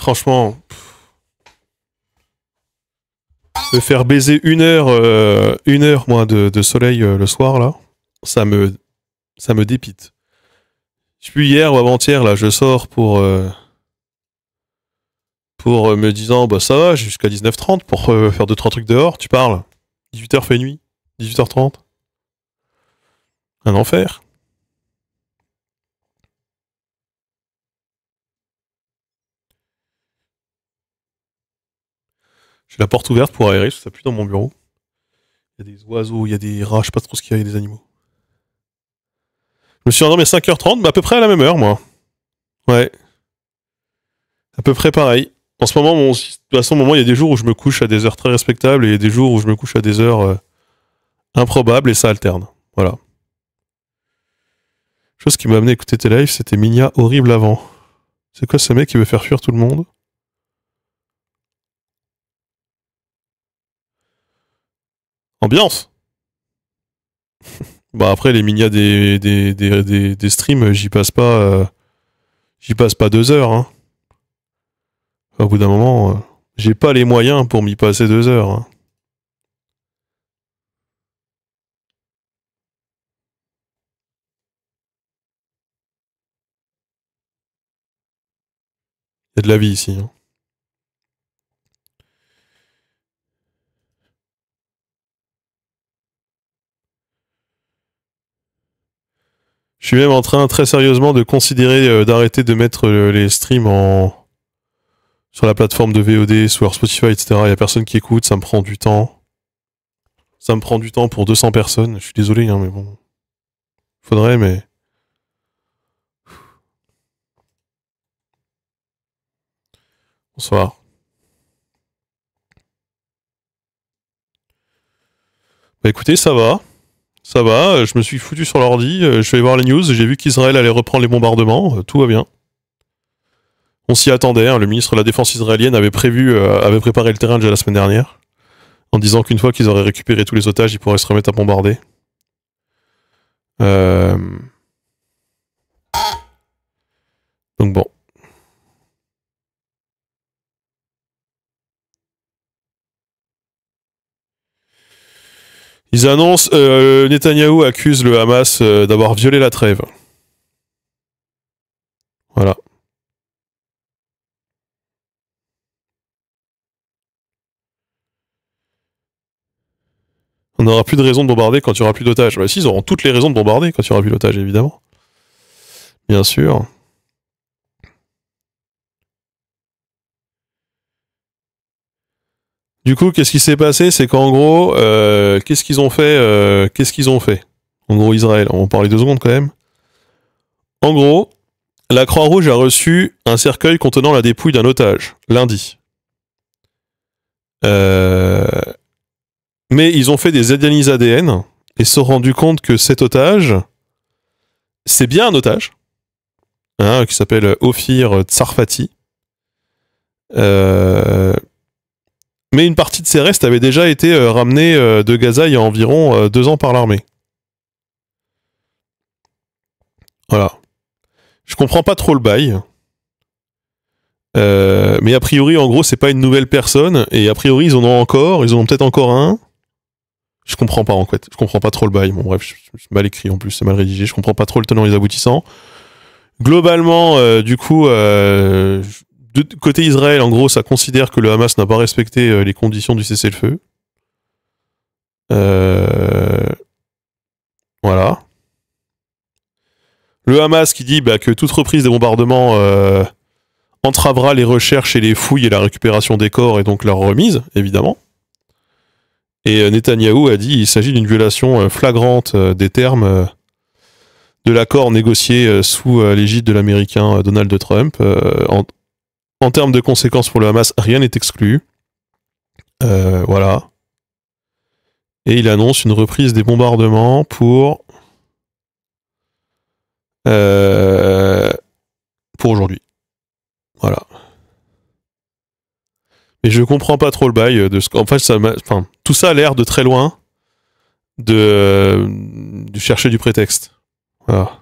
Franchement, me faire baiser une heure moi de soleil le soir là, ça me dépite. Je suis hier ou avant-hier là, je sors pour me disant bah ça va, jusqu'à 19h30 pour faire 2-3 trucs dehors. Tu parles 18h fait nuit, 18h30. Un enfer. J'ai la porte ouverte pour aérer, parce que ça pue dans mon bureau. Il y a des oiseaux, il y a des rats, je sais pas trop ce qu'il y a, il y a des animaux. Je me suis endormi à 5h30, mais à peu près à la même heure, moi. Ouais. À peu près pareil. En ce moment, de toute façon, il y a des jours où je me couche à des heures très respectables et il y a des jours où je me couche à des heures improbables et ça alterne. Voilà. Chose qui m'a amené à écouter tes lives, c'était Minia horrible avant. C'est quoi ce mec qui veut faire fuir tout le monde? Ambiance. Bah après les Minia des streams, j'y passe pas 2 heures. Hein. Au bout d'un moment, j'ai pas les moyens pour m'y passer 2 heures. Hein. Il y a de la vie ici. Hein. Je suis même en train très sérieusement de considérer d'arrêter de mettre les streams sur la plateforme de VOD, sur Spotify, etc. Il y a personne qui écoute, ça me prend du temps. Ça me prend du temps pour 200 personnes. Je suis désolé, hein, mais bon. Faudrait, mais... Bonsoir. Bah écoutez, ça va. Ça va, je me suis foutu sur l'ordi, je vais voir les news, j'ai vu qu'Israël allait reprendre les bombardements, tout va bien. On s'y attendait, hein, le ministre de la Défense israélienne avait préparé le terrain déjà la semaine dernière, en disant qu'une fois qu'ils auraient récupéré tous les otages, ils pourraient se remettre à bombarder. Donc bon. Ils annoncent, Netanyahou accuse le Hamas d'avoir violé la trêve. Voilà. On n'aura plus de raison de bombarder quand il n'y aura plus d'otages. Bah si, ils auront toutes les raisons de bombarder quand il n'y aura plus d'otages, évidemment. Bien sûr. Du coup, qu'est-ce qui s'est passé? C'est qu'en gros, qu'est-ce qu'ils ont fait? En gros, Israël. On va en parler 2 secondes quand même. En gros, la Croix-Rouge a reçu un cercueil contenant la dépouille d'un otage, lundi. Mais ils ont fait des analyses ADN et se sont rendus compte que cet otage, c'est bien un otage, hein, qui s'appelle Ophir Tsarfati. Mais une partie de ses restes avait déjà été ramenée de Gaza il y a environ 2 ans par l'armée. Voilà. Je comprends pas trop le bail. Mais a priori, en gros, c'est pas une nouvelle personne. Et a priori, ils en ont peut-être encore un. Je comprends pas, en fait. Je comprends pas trop le bail. Bon, bref, c'est mal écrit en plus, c'est mal rédigé. Je comprends pas trop le tenant et les aboutissants. Globalement, du coup, côté Israël, en gros, ça considère que le Hamas n'a pas respecté les conditions du cessez-le-feu. Voilà. Le Hamas qui dit que toute reprise des bombardements entravera les recherches et les fouilles et la récupération des corps et donc leur remise, évidemment. Et Netanyahou a dit qu'il s'agit d'une violation flagrante des termes de l'accord négocié sous l'égide de l'américain Donald Trump. En termes de conséquences pour le Hamas, rien n'est exclu. Voilà. Et il annonce une reprise des bombardements pour aujourd'hui. Voilà. Mais je comprends pas trop le bail de ce qu'en fait tout ça a l'air de très loin de chercher du prétexte. Voilà.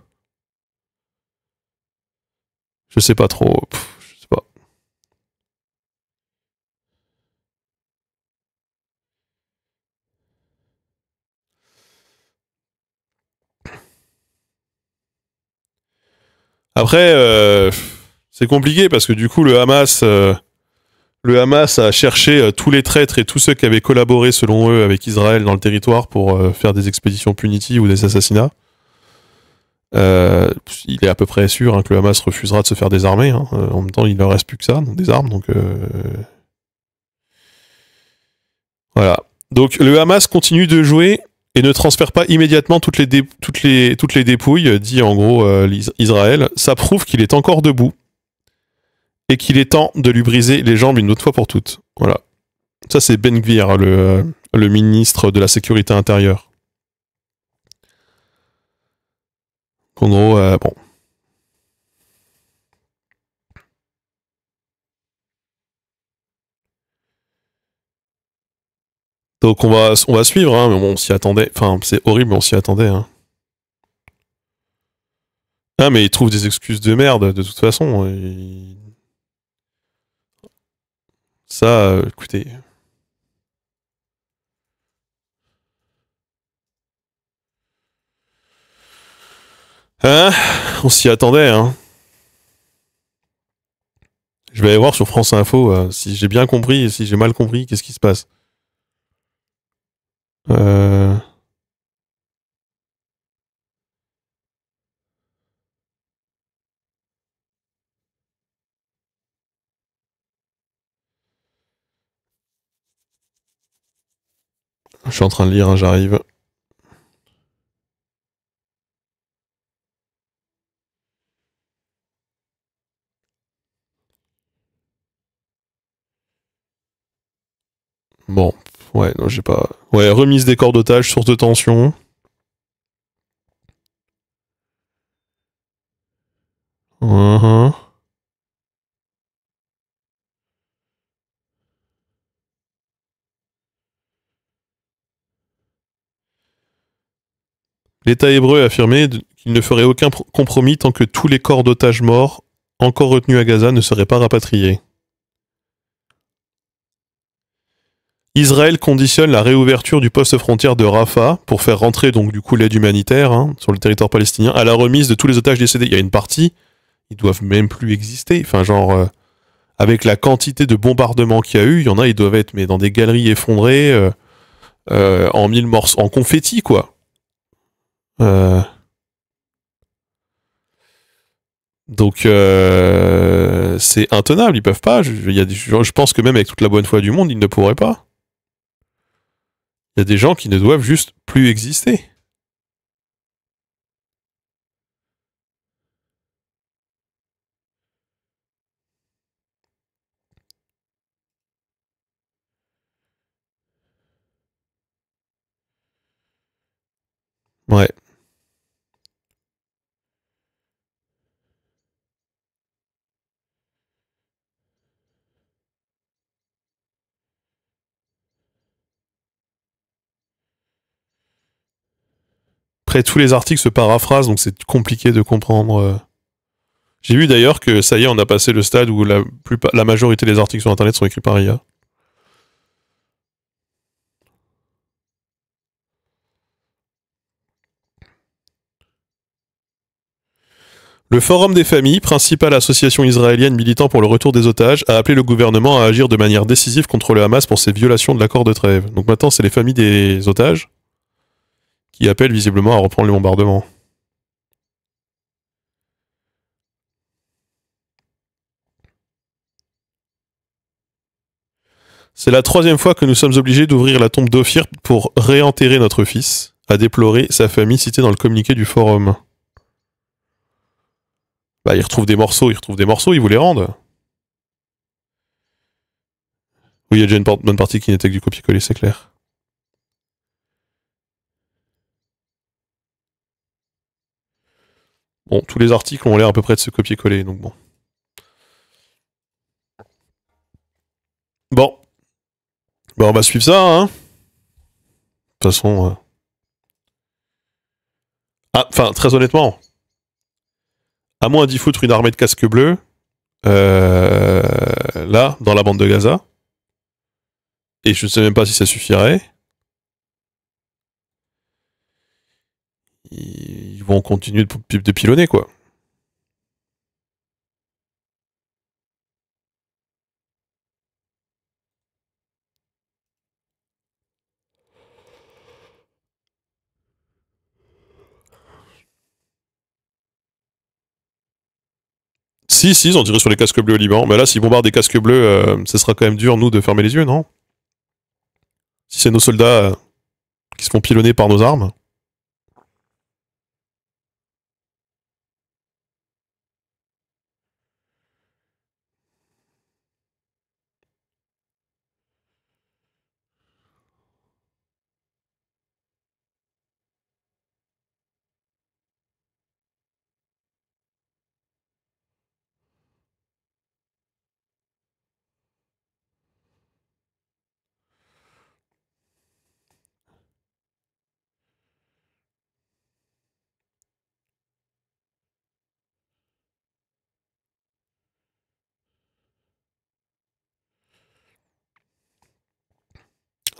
Je sais pas trop. Je sais pas. Après, c'est compliqué parce que du coup, le Hamas a cherché tous les traîtres et tous ceux qui avaient collaboré, selon eux, avec Israël dans le territoire pour faire des expéditions punitives ou des assassinats. Il est à peu près sûr hein, que le Hamas refusera de se faire désarmer. Hein. En même temps, il ne leur reste plus que ça, donc des armes. Donc voilà. Donc le Hamas continue de jouer et ne transfère pas immédiatement toutes les dépouilles, dit en gros Israël. Ça prouve qu'il est encore debout et qu'il est temps de lui briser les jambes une autre fois pour toutes. Voilà. Ça, c'est Ben Gvir, le ministre de la Sécurité intérieure. En gros, bon. Donc on va suivre, hein, mais bon, on s'y attendait. Enfin, c'est horrible, mais on s'y attendait. Hein. Ah, mais ils trouvent des excuses de merde, de toute façon. Ça, écoutez. Hein, on s'y attendait, hein. Je vais aller voir sur France Info si j'ai bien compris et si j'ai mal compris, qu'est-ce qui se passe. Euh... Je suis en train de lire, hein, j'arrive. Bon, ouais, non, j'ai pas. Ouais, remise des corps d'otages, source de tension. Uh-huh. L'État hébreu a affirmé qu'il ne ferait aucun compromis tant que tous les corps d'otages morts, encore retenus à Gaza, ne seraient pas rapatriés. Israël conditionne la réouverture du poste frontière de Rafah pour faire rentrer donc du coup l'aide humanitaire hein, sur le territoire palestinien à la remise de tous les otages décédés. Il y a une partie, ils doivent même plus exister. Enfin genre avec la quantité de bombardements qu'il y a eu, il y en a, ils doivent être mais dans des galeries effondrées en mille morceaux, en confetti quoi. Donc c'est intenable, ils peuvent pas. Je pense que même avec toute la bonne foi du monde, ils ne pourraient pas. Il y a des gens qui ne doivent juste plus exister. Ouais. Après, tous les articles se paraphrasent, donc c'est compliqué de comprendre. J'ai vu d'ailleurs que ça y est, on a passé le stade où la majorité des articles sur Internet sont écrits par IA. Le Forum des familles, principale association israélienne militant pour le retour des otages, a appelé le gouvernement à agir de manière décisive contre le Hamas pour ces violations de l'accord de trêve. Donc maintenant, c'est les familles des otages qui appellent visiblement à reprendre les bombardements. C'est la troisième fois que nous sommes obligés d'ouvrir la tombe d'Ophir pour réenterrer notre fils, a déploré sa famille citée dans le communiqué du forum. Bah, ils retrouvent des morceaux, ils vous les rendent. Oui, il y a déjà une bonne partie qui n'était que du copier-coller, c'est clair. Bon, tous les articles ont l'air à peu près de se copier-coller, donc bon. Bon. Bah, on va suivre ça, hein. De toute façon. Ah, enfin, très honnêtement, à moins d'y foutre une armée de casques bleus, là, dans la bande de Gaza, et je ne sais même pas si ça suffirait, ils vont continuer de pilonner, quoi. Si, si, ils ont tiré sur les casques bleus au Liban. Mais là, s'ils bombardent des casques bleus, ce sera quand même dur, nous, de fermer les yeux, non? Si c'est nos soldats qui se font pilonner par nos armes.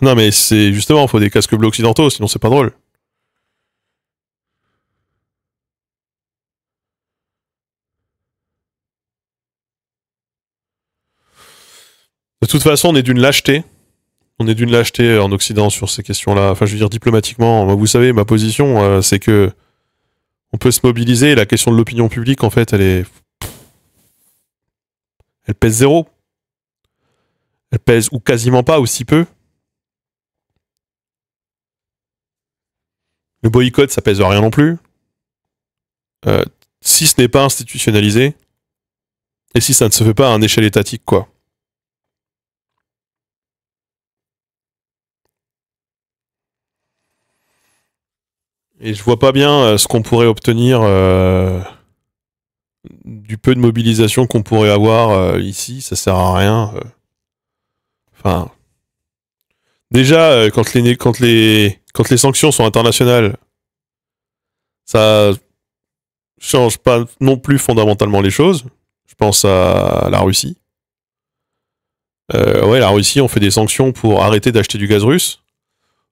Non, mais c'est justement, il faut des casques bleus occidentaux, sinon c'est pas drôle. De toute façon, on est d'une lâcheté. On est d'une lâcheté en Occident sur ces questions-là. Enfin, je veux dire diplomatiquement. Moi, vous savez, ma position, c'est que on peut se mobiliser. La question de l'opinion publique, en fait, elle pèse zéro. Elle pèse ou quasiment pas, ou si peu. Le boycott, ça pèse rien non plus. Euh, si ce n'est pas institutionnalisé, et si ça ne se fait pas à une échelle étatique, quoi. Et je vois pas bien ce qu'on pourrait obtenir du peu de mobilisation qu'on pourrait avoir ici, ça sert à rien. Enfin, déjà, quand les sanctions sont internationales, ça change pas non plus fondamentalement les choses. Je pense à la Russie. Ouais, la Russie, on fait des sanctions pour arrêter d'acheter du gaz russe.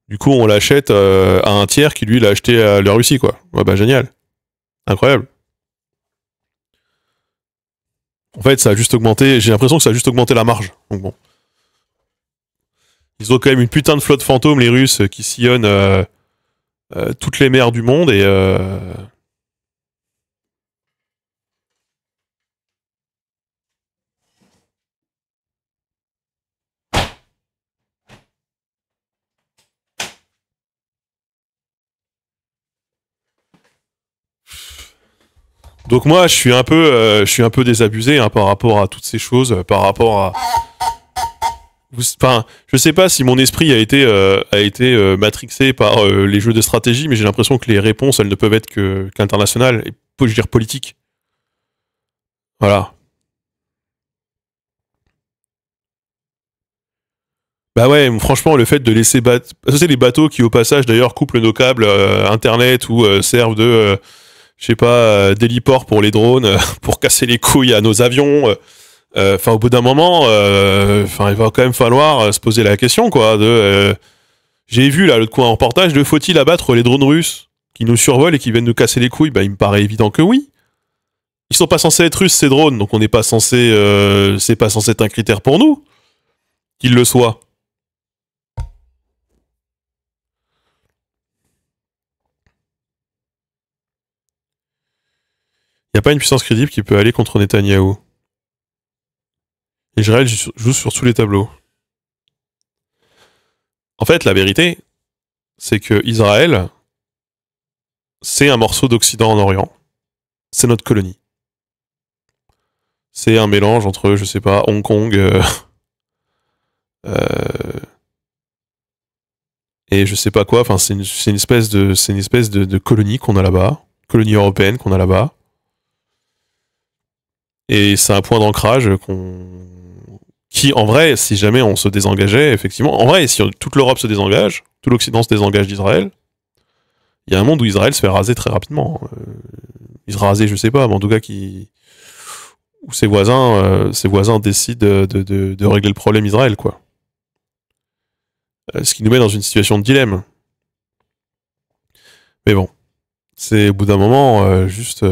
Du coup, on l'achète à un tiers qui, lui, l'a acheté à la Russie, quoi. Ouais, bah, génial. Incroyable. En fait, ça a juste augmenté, j'ai l'impression que ça a juste augmenté la marge. Donc bon. Ils ont quand même une putain de flotte fantôme, les Russes, qui sillonnent toutes les mers du monde et. Donc moi, je suis un peu désabusé hein, par rapport à toutes ces choses, par rapport à. Enfin, je sais pas si mon esprit a été matrixé par les jeux de stratégie, mais j'ai l'impression que les réponses, elles ne peuvent être qu'internationales et, je veux dire, politiques. Voilà. Bah ouais, franchement, le fait de laisser c'est les bateaux qui, au passage, d'ailleurs, couplent nos câbles internet ou servent je sais pas, d'héliport pour les drones, pour casser les couilles à nos avions. Enfin, au bout d'un moment, il va quand même falloir se poser la question, quoi. J'ai vu là, l'autre coup, un reportage de faut-il abattre les drones russes qui nous survolent et qui viennent nous casser les couilles. Bah, il me paraît évident que oui. Ils sont pas censés être russes ces drones, donc on n'est pas censé, c'est pas censé être un critère pour nous qu'ils le soient. Il y a pas une puissance crédible qui peut aller contre Netanyahou. Israël joue sur tous les tableaux. En fait, la vérité, c'est que Israël, c'est un morceau d'Occident en Orient. C'est notre colonie. C'est un mélange entre, je sais pas, Hong Kong euh, et je sais pas quoi. Enfin, c'est une espèce de colonie qu'on a là-bas, colonie européenne qu'on a là-bas. Et c'est un point d'ancrage qui, en vrai, si jamais on se désengageait, effectivement, en vrai, si toute l'Europe se désengage, tout l'Occident se désengage d'Israël, il y a un monde où Israël se fait raser très rapidement. Il se raser, je sais pas, mais en tout cas, où ses voisins décident de régler le problème Israël, quoi. Ce qui nous met dans une situation de dilemme. Mais bon, c'est au bout d'un moment juste.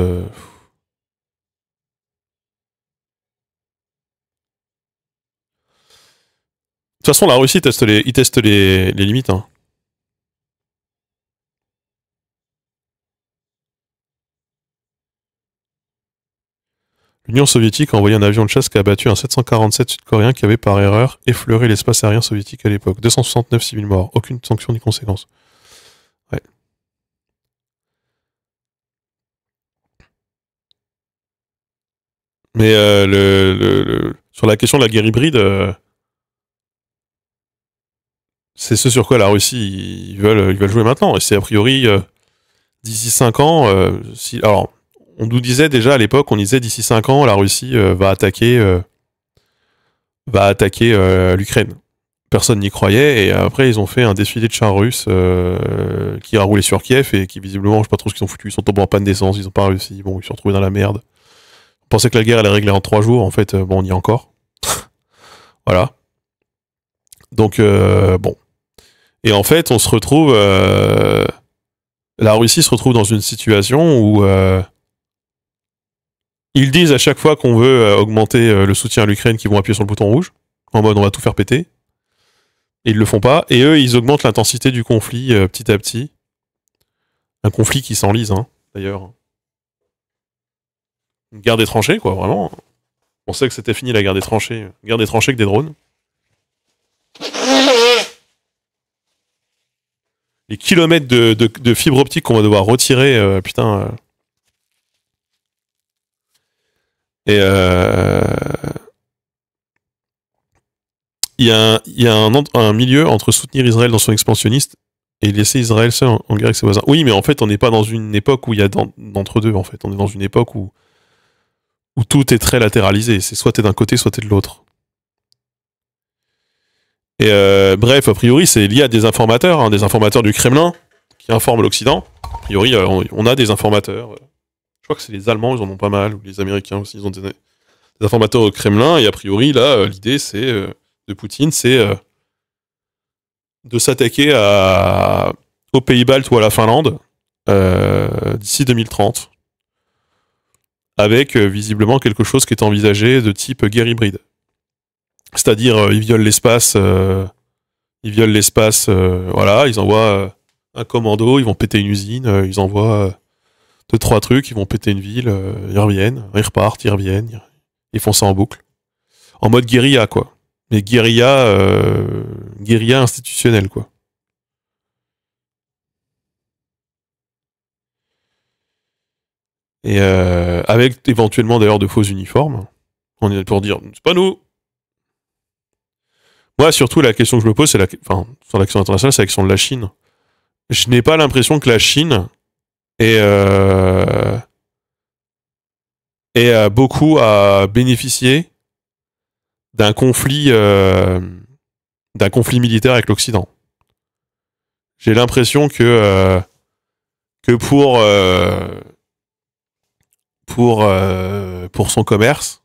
De toute façon, la Russie il teste les limites. Hein. L'Union soviétique a envoyé un avion de chasse qui a abattu un 747 sud-coréen qui avait par erreur effleuré l'espace aérien soviétique à l'époque. 269 civils morts, aucune sanction ni conséquence. Ouais. Mais sur la question de la guerre hybride, c'est ce sur quoi la Russie ils veulent jouer maintenant. Et c'est a priori d'ici 5 ans. Alors, on nous disait déjà à l'époque, on disait d'ici 5 ans, la Russie va attaquer l'Ukraine. Personne n'y croyait et après ils ont fait un défilé de chars russes qui a roulé sur Kiev et qui visiblement, je sais pas trop ce qu'ils ont foutu, ils sont tombés en panne d'essence, ils ont pas réussi, bon ils se sont retrouvés dans la merde. On pensait que la guerre allait régler en 3 jours, en fait bon on y est encore. Voilà. Donc bon. Et en fait on se retrouve, la Russie se retrouve dans une situation où ils disent à chaque fois qu'on veut augmenter le soutien à l'Ukraine qu'ils vont appuyer sur le bouton rouge, en mode on va tout faire péter. Et ils le font pas. Et eux, ils augmentent l'intensité du conflit petit à petit. Un conflit qui s'enlise, hein, d'ailleurs. Une guerre des tranchées, quoi, vraiment. On sait que c'était fini la guerre des tranchées. Guerre des tranchées avec des drones. Les kilomètres de fibres optiques qu'on va devoir retirer, putain. Et il y a un milieu entre soutenir Israël dans son expansionniste et laisser Israël seul en guerre avec ses voisins. Oui, mais en fait, on n'est pas dans une époque où il y a d'entre-deux, en fait. On est dans une époque où tout est très latéralisé. C'est soit t'es d'un côté, soit t'es de l'autre. Et bref, a priori, c'est lié à des informateurs, hein, des informateurs du Kremlin qui informent l'Occident. A priori, on a des informateurs. Je crois que c'est les Allemands, ils en ont pas mal, ou les Américains aussi, ils ont des informateurs au Kremlin. Et a priori, là, l'idée, c'est de Poutine, c'est de s'attaquer aux Pays-Baltes ou à la Finlande d'ici 2030, avec visiblement quelque chose qui est envisagé de type guerre hybride. C'est-à-dire, ils violent l'espace, voilà, ils envoient un commando, ils vont péter une usine, ils envoient deux, trois trucs, ils vont péter une ville, ils reviennent, ils repartent, ils reviennent, ils font ça en boucle. En mode guérilla, quoi. Mais guérilla institutionnelle, quoi. Et avec éventuellement d'ailleurs de faux uniformes. On est pour dire, c'est pas nous. Moi, surtout, la question que je me pose, sur l'action internationale, c'est la question de la Chine. Je n'ai pas l'impression que la Chine ait, beaucoup à bénéficier d'un conflit militaire avec l'Occident. J'ai l'impression que pour son commerce,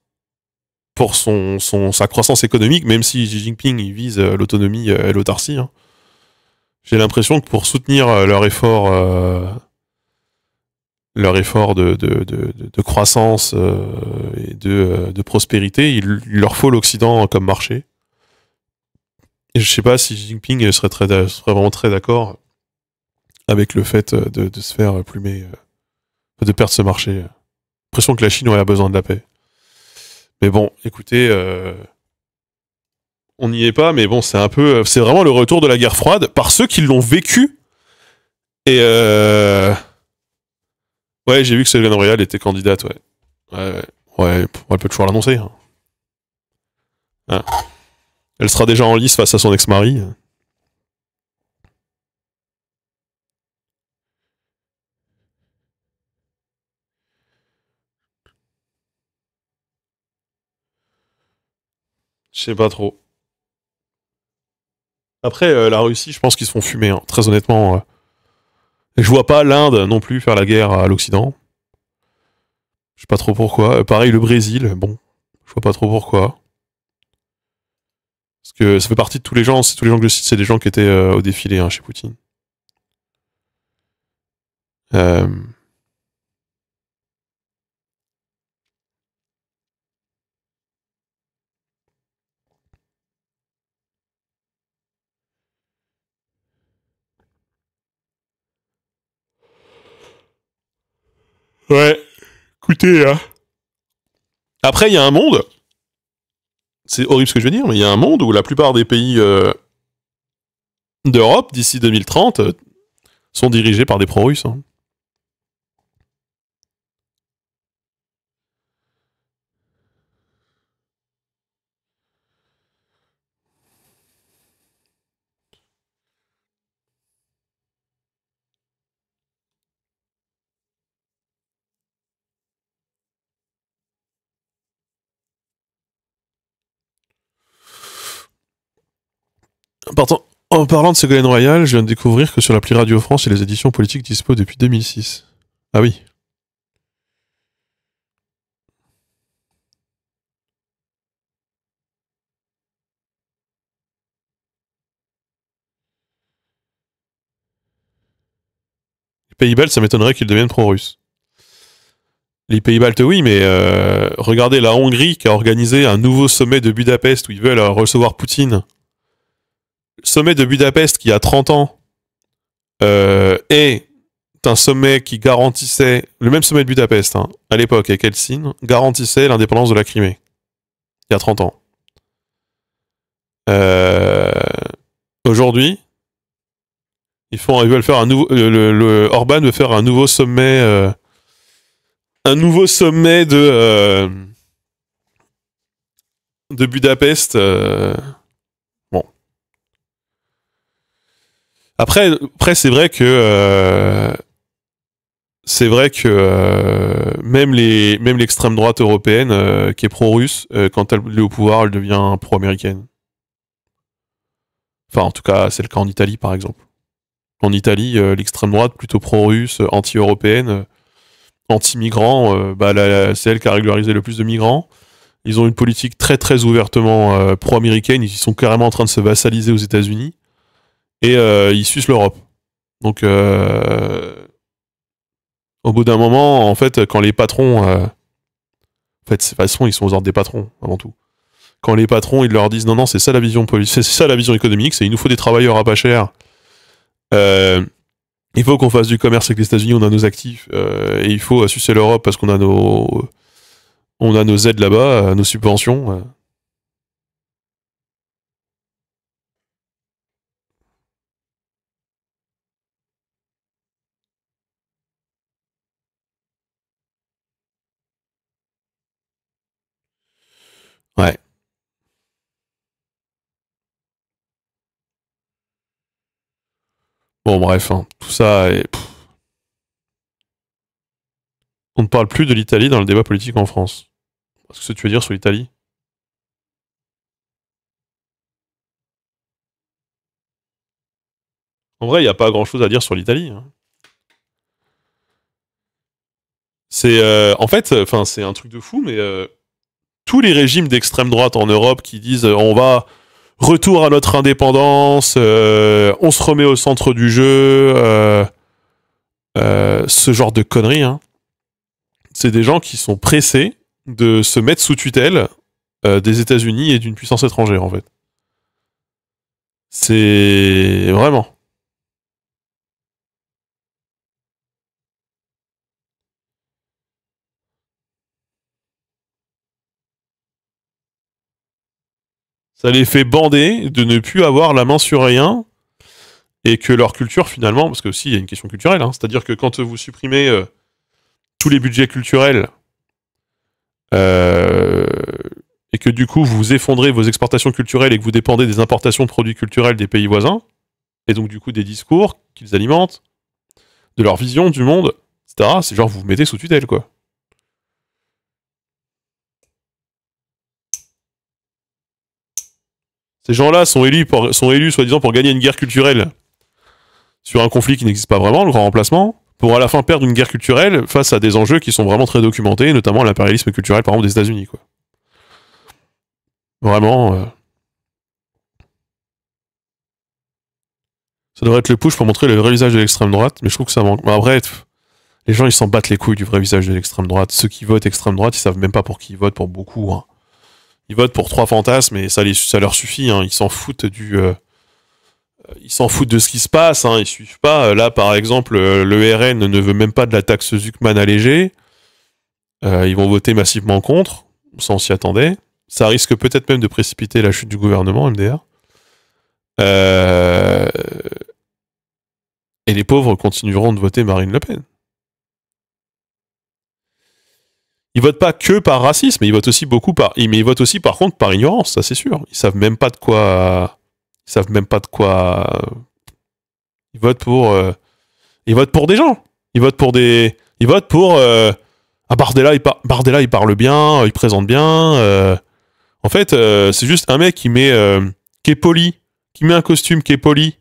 pour sa croissance économique, même si Xi Jinping il vise l'autonomie et l'autarcie, hein, j'ai l'impression que pour soutenir leur effort de croissance et de prospérité, il leur faut l'Occident comme marché. Et je sais pas si Xi Jinping serait vraiment très d'accord avec le fait de se faire plumer, de perdre ce marché. J'ai l'impression que la Chine aurait besoin de la paix. Mais bon, écoutez, on n'y est pas, mais bon, c'est vraiment le retour de la guerre froide par ceux qui l'ont vécu. Et ouais, j'ai vu que Ségolène Royal était candidate, ouais. Ouais, elle peut toujours l'annoncer. Hein. Hein. Elle sera déjà en lice face à son ex-mari. Je sais pas trop. Après, la Russie, je pense qu'ils se font fumer, hein, très honnêtement. Et je vois pas l'Inde non plus faire la guerre à l'Occident. Je sais pas trop pourquoi. Pareil, le Brésil, bon, je vois pas trop pourquoi. Parce que ça fait partie de tous les gens, c'est tous les gens que je cite, c'est des gens qui étaient au défilé hein, chez Poutine. Euh, Ouais, écoutez, hein. Après, il y a un monde, c'est horrible ce que je veux dire, mais il y a un monde où la plupart des pays d'Europe, d'ici 2030, sont dirigés par des pro-russes. Hein. En parlant de Ségolène Royal, je viens de découvrir que sur l'appli Radio France et les éditions politiques dispo depuis 2006. Ah oui. Les pays baltes, ça m'étonnerait qu'ils deviennent pro-russes. Les pays baltes, oui, mais regardez la Hongrie qui a organisé un nouveau sommet de Budapest où ils veulent recevoir Poutine. Le sommet de Budapest qui a 30 ans est un sommet qui garantissait, le même sommet de Budapest, hein, à l'époque avec Helsinki, garantissait l'indépendance de la Crimée. Il y a 30 ans. Aujourd'hui, ils veulent faire un nouveau, Orban veut faire un nouveau sommet de Budapest. Bon. Après c'est vrai que même l'extrême droite européenne qui est pro-russe, quand elle est au pouvoir, elle devient pro-américaine. Enfin, en tout cas, c'est le cas en Italie, par exemple. En Italie, l'extrême droite, plutôt pro-russe, anti-européenne, anti-migrants, c'est elle qui a régularisé le plus de migrants. Ils ont une politique très très ouvertement pro-américaine. Ils sont carrément en train de se vassaliser aux États-Unis. Et ils sucent l'Europe. Donc, au bout d'un moment, en fait, quand les patrons... en fait, de toute façon, ils sont aux ordres des patrons, avant tout. Quand les patrons, ils leur disent non, c'est ça la vision c'est ça la vision économique, c'est il nous faut des travailleurs à pas cher. Il faut qu'on fasse du commerce avec les États-Unis, on a nos actifs, et il faut sucer l'Europe parce qu'on a nos aides là-bas, nos subventions. Ouais. Bon, bref, hein, tout ça est... On ne parle plus de l'Italie dans le débat politique en France. Qu'est-ce que tu veux dire sur l'Italie? En vrai, il n'y a pas grand-chose à dire sur l'Italie. Hein. C'est en fait, c'est un truc de fou, mais tous les régimes d'extrême droite en Europe qui disent on va retour à notre indépendance, on se remet au centre du jeu, ce genre de conneries, hein. C'est des gens qui sont pressés de se mettre sous tutelle des États-Unis et d'une puissance étrangère, en fait. C'est vraiment. Ça les fait bander de ne plus avoir la main sur rien et que leur culture, finalement, parce que aussi il y a une question culturelle, hein, c'est-à-dire que quand vous supprimez tous les budgets culturels euh, et que du coup vous effondrez vos exportations culturelles et que vous dépendez des importations de produits culturels des pays voisins, et donc du coup des discours qu'ils alimentent, de leur vision du monde, etc., c'est genre vous vous mettez sous tutelle, quoi. Ces gens-là sont élus soi-disant pour gagner une guerre culturelle sur un conflit qui n'existe pas vraiment, le grand remplacement, pour à la fin perdre une guerre culturelle face à des enjeux qui sont vraiment très documentés, notamment l'impérialisme culturel, par exemple, des États-Unis, quoi. Vraiment. Ça devrait être le push pour montrer le vrai visage de l'extrême droite, mais je trouve que ça manque. Après, les gens, ils s'en battent les couilles du vrai visage de l'extrême droite. Ceux qui votent extrême droite, ils savent même pas pour qui ils votent, pour beaucoup. Hein. Ils votent pour 3 fantasmes et ça leur suffit. Hein. Ils s'en foutent ils s'en foutent de ce qui se passe. Hein. Ils suivent pas. Là, par exemple, le RN ne veut même pas de la taxe Zuckman allégée. Ils vont voter massivement contre. ça on s'y attendait. Ça risque peut-être même de précipiter la chute du gouvernement, MDR. Et les pauvres continueront de voter Marine Le Pen. Ils votent pas que par racisme, mais ils votent aussi mais ils votent aussi par contre par ignorance, ça c'est sûr. Ils savent même pas de quoi. Ils savent même pas de quoi. Ils votent pour. Ils votent pour des gens. Ils votent pour des. Ils votent pour. Ah, Bardella, il parle bien, il présente bien. En fait, c'est juste un mec qui est poli, qui met un costume qui est poli,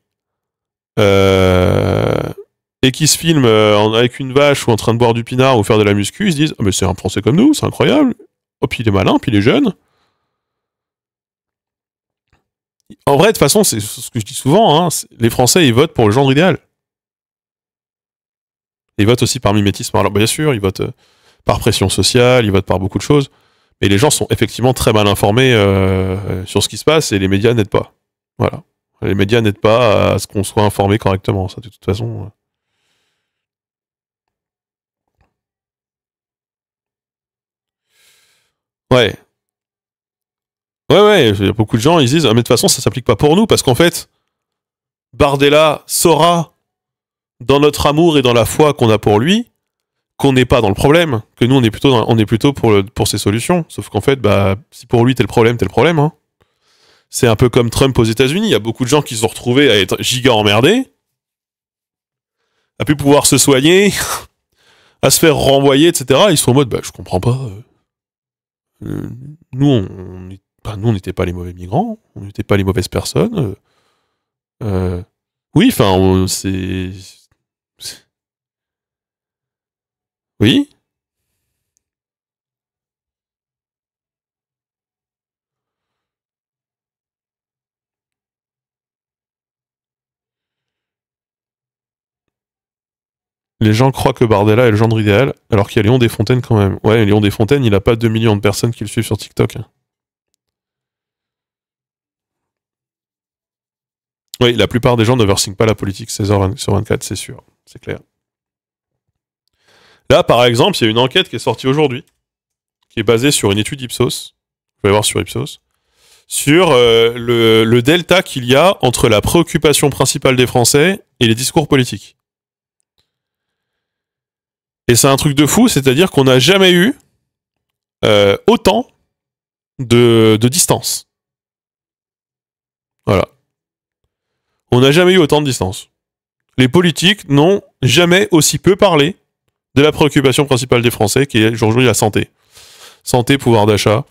et qui se filme avec une vache ou en train de boire du pinard ou faire de la muscu. Ils se disent, ah, mais c'est un Français comme nous, c'est incroyable. Oh, puis il est malin, puis il est jeune. En vrai, de toute façon, c'est ce que je dis souvent, hein, les Français, ils votent pour le genre idéal. Ils votent aussi par mimétisme. Alors, bien sûr, ils votent par pression sociale, ils votent par beaucoup de choses. Mais les gens sont effectivement très mal informés sur ce qui se passe et les médias n'aident pas. Voilà. Les médias n'aident pas à ce qu'on soit informé correctement. Ça, de toute façon. Ouais. Ouais, il y a beaucoup de gens, ils disent, ah, mais de toute façon, ça s'applique pas pour nous, parce qu'en fait, Bardella saura, dans notre amour et dans la foi qu'on a pour lui, qu'on n'est pas dans le problème, que nous, on est plutôt pour ses solutions. Sauf qu'en fait, bah, si pour lui, t'es le problème, hein. C'est un peu comme Trump aux États-Unis. Il y a beaucoup de gens qui se sont retrouvés à être giga emmerdés, à plus pouvoir se soigner, à se faire renvoyer, etc. Ils sont en mode, bah, je comprends pas. Nous, nous, on n'était pas les mauvais migrants, on n'était pas les mauvaises personnes. Oui, enfin, oui. Les gens croient que Bardella est le gendre idéal, alors qu'il y a Léon Desfontaines quand même. Ouais, Léon Desfontaines, il a pas 2 millions de personnes qui le suivent sur TikTok, hein. Oui, la plupart des gens ne versing pas la politique 16h sur 24, c'est sûr. C'est clair. Là, par exemple, il y a une enquête qui est sortie aujourd'hui, qui est basée sur une étude Ipsos. Vous pouvez voir sur Ipsos. Sur le delta qu'il y a entre la préoccupation principale des Français et les discours politiques. Et c'est un truc de fou, c'est-à-dire qu'on n'a jamais eu autant de distance. Voilà. On n'a jamais eu autant de distance. Les politiques n'ont jamais aussi peu parlé de la préoccupation principale des Français, qui est aujourd'hui la santé. Santé, pouvoir d'achat.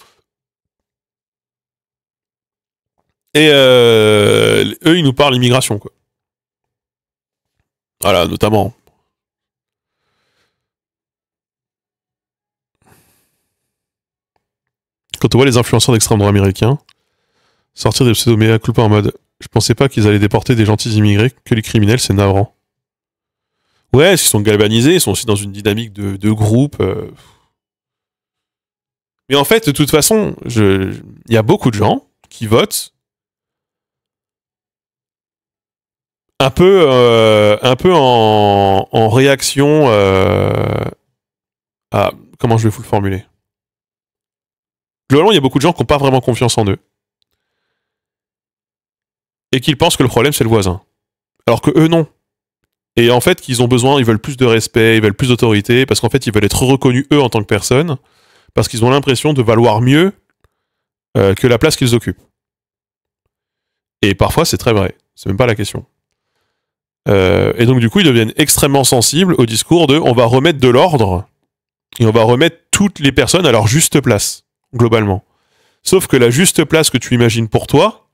Et eux, ils nous parlent immigration, quoi. Voilà, notamment. Quand on voit les influenceurs d'extrême droite américains sortir des pseudo mea culpa en mode je pensais pas qu'ils allaient déporter des gentils immigrés, que les criminels, c'est navrant. Ouais, ils sont galvanisés, ils sont aussi dans une dynamique de groupe. Mais en fait, de toute façon, il y a beaucoup de gens qui votent un peu en réaction à... Comment je vais vous le formuler? Globalement, il y a beaucoup de gens qui n'ont pas vraiment confiance en eux. Et qui pensent que le problème, c'est le voisin. Alors que eux, non. Et en fait, qu'ils ont besoin, ils veulent plus de respect, ils veulent plus d'autorité, parce qu'en fait, ils veulent être reconnus, eux, en tant que personnes, parce qu'ils ont l'impression de valoir mieux que la place qu'ils occupent. Et parfois, c'est très vrai. C'est même pas la question. Et donc, du coup, ils deviennent extrêmement sensibles au discours de on va remettre de l'ordre et on va remettre toutes les personnes à leur juste place, globalement. Sauf que la juste place que tu imagines pour toi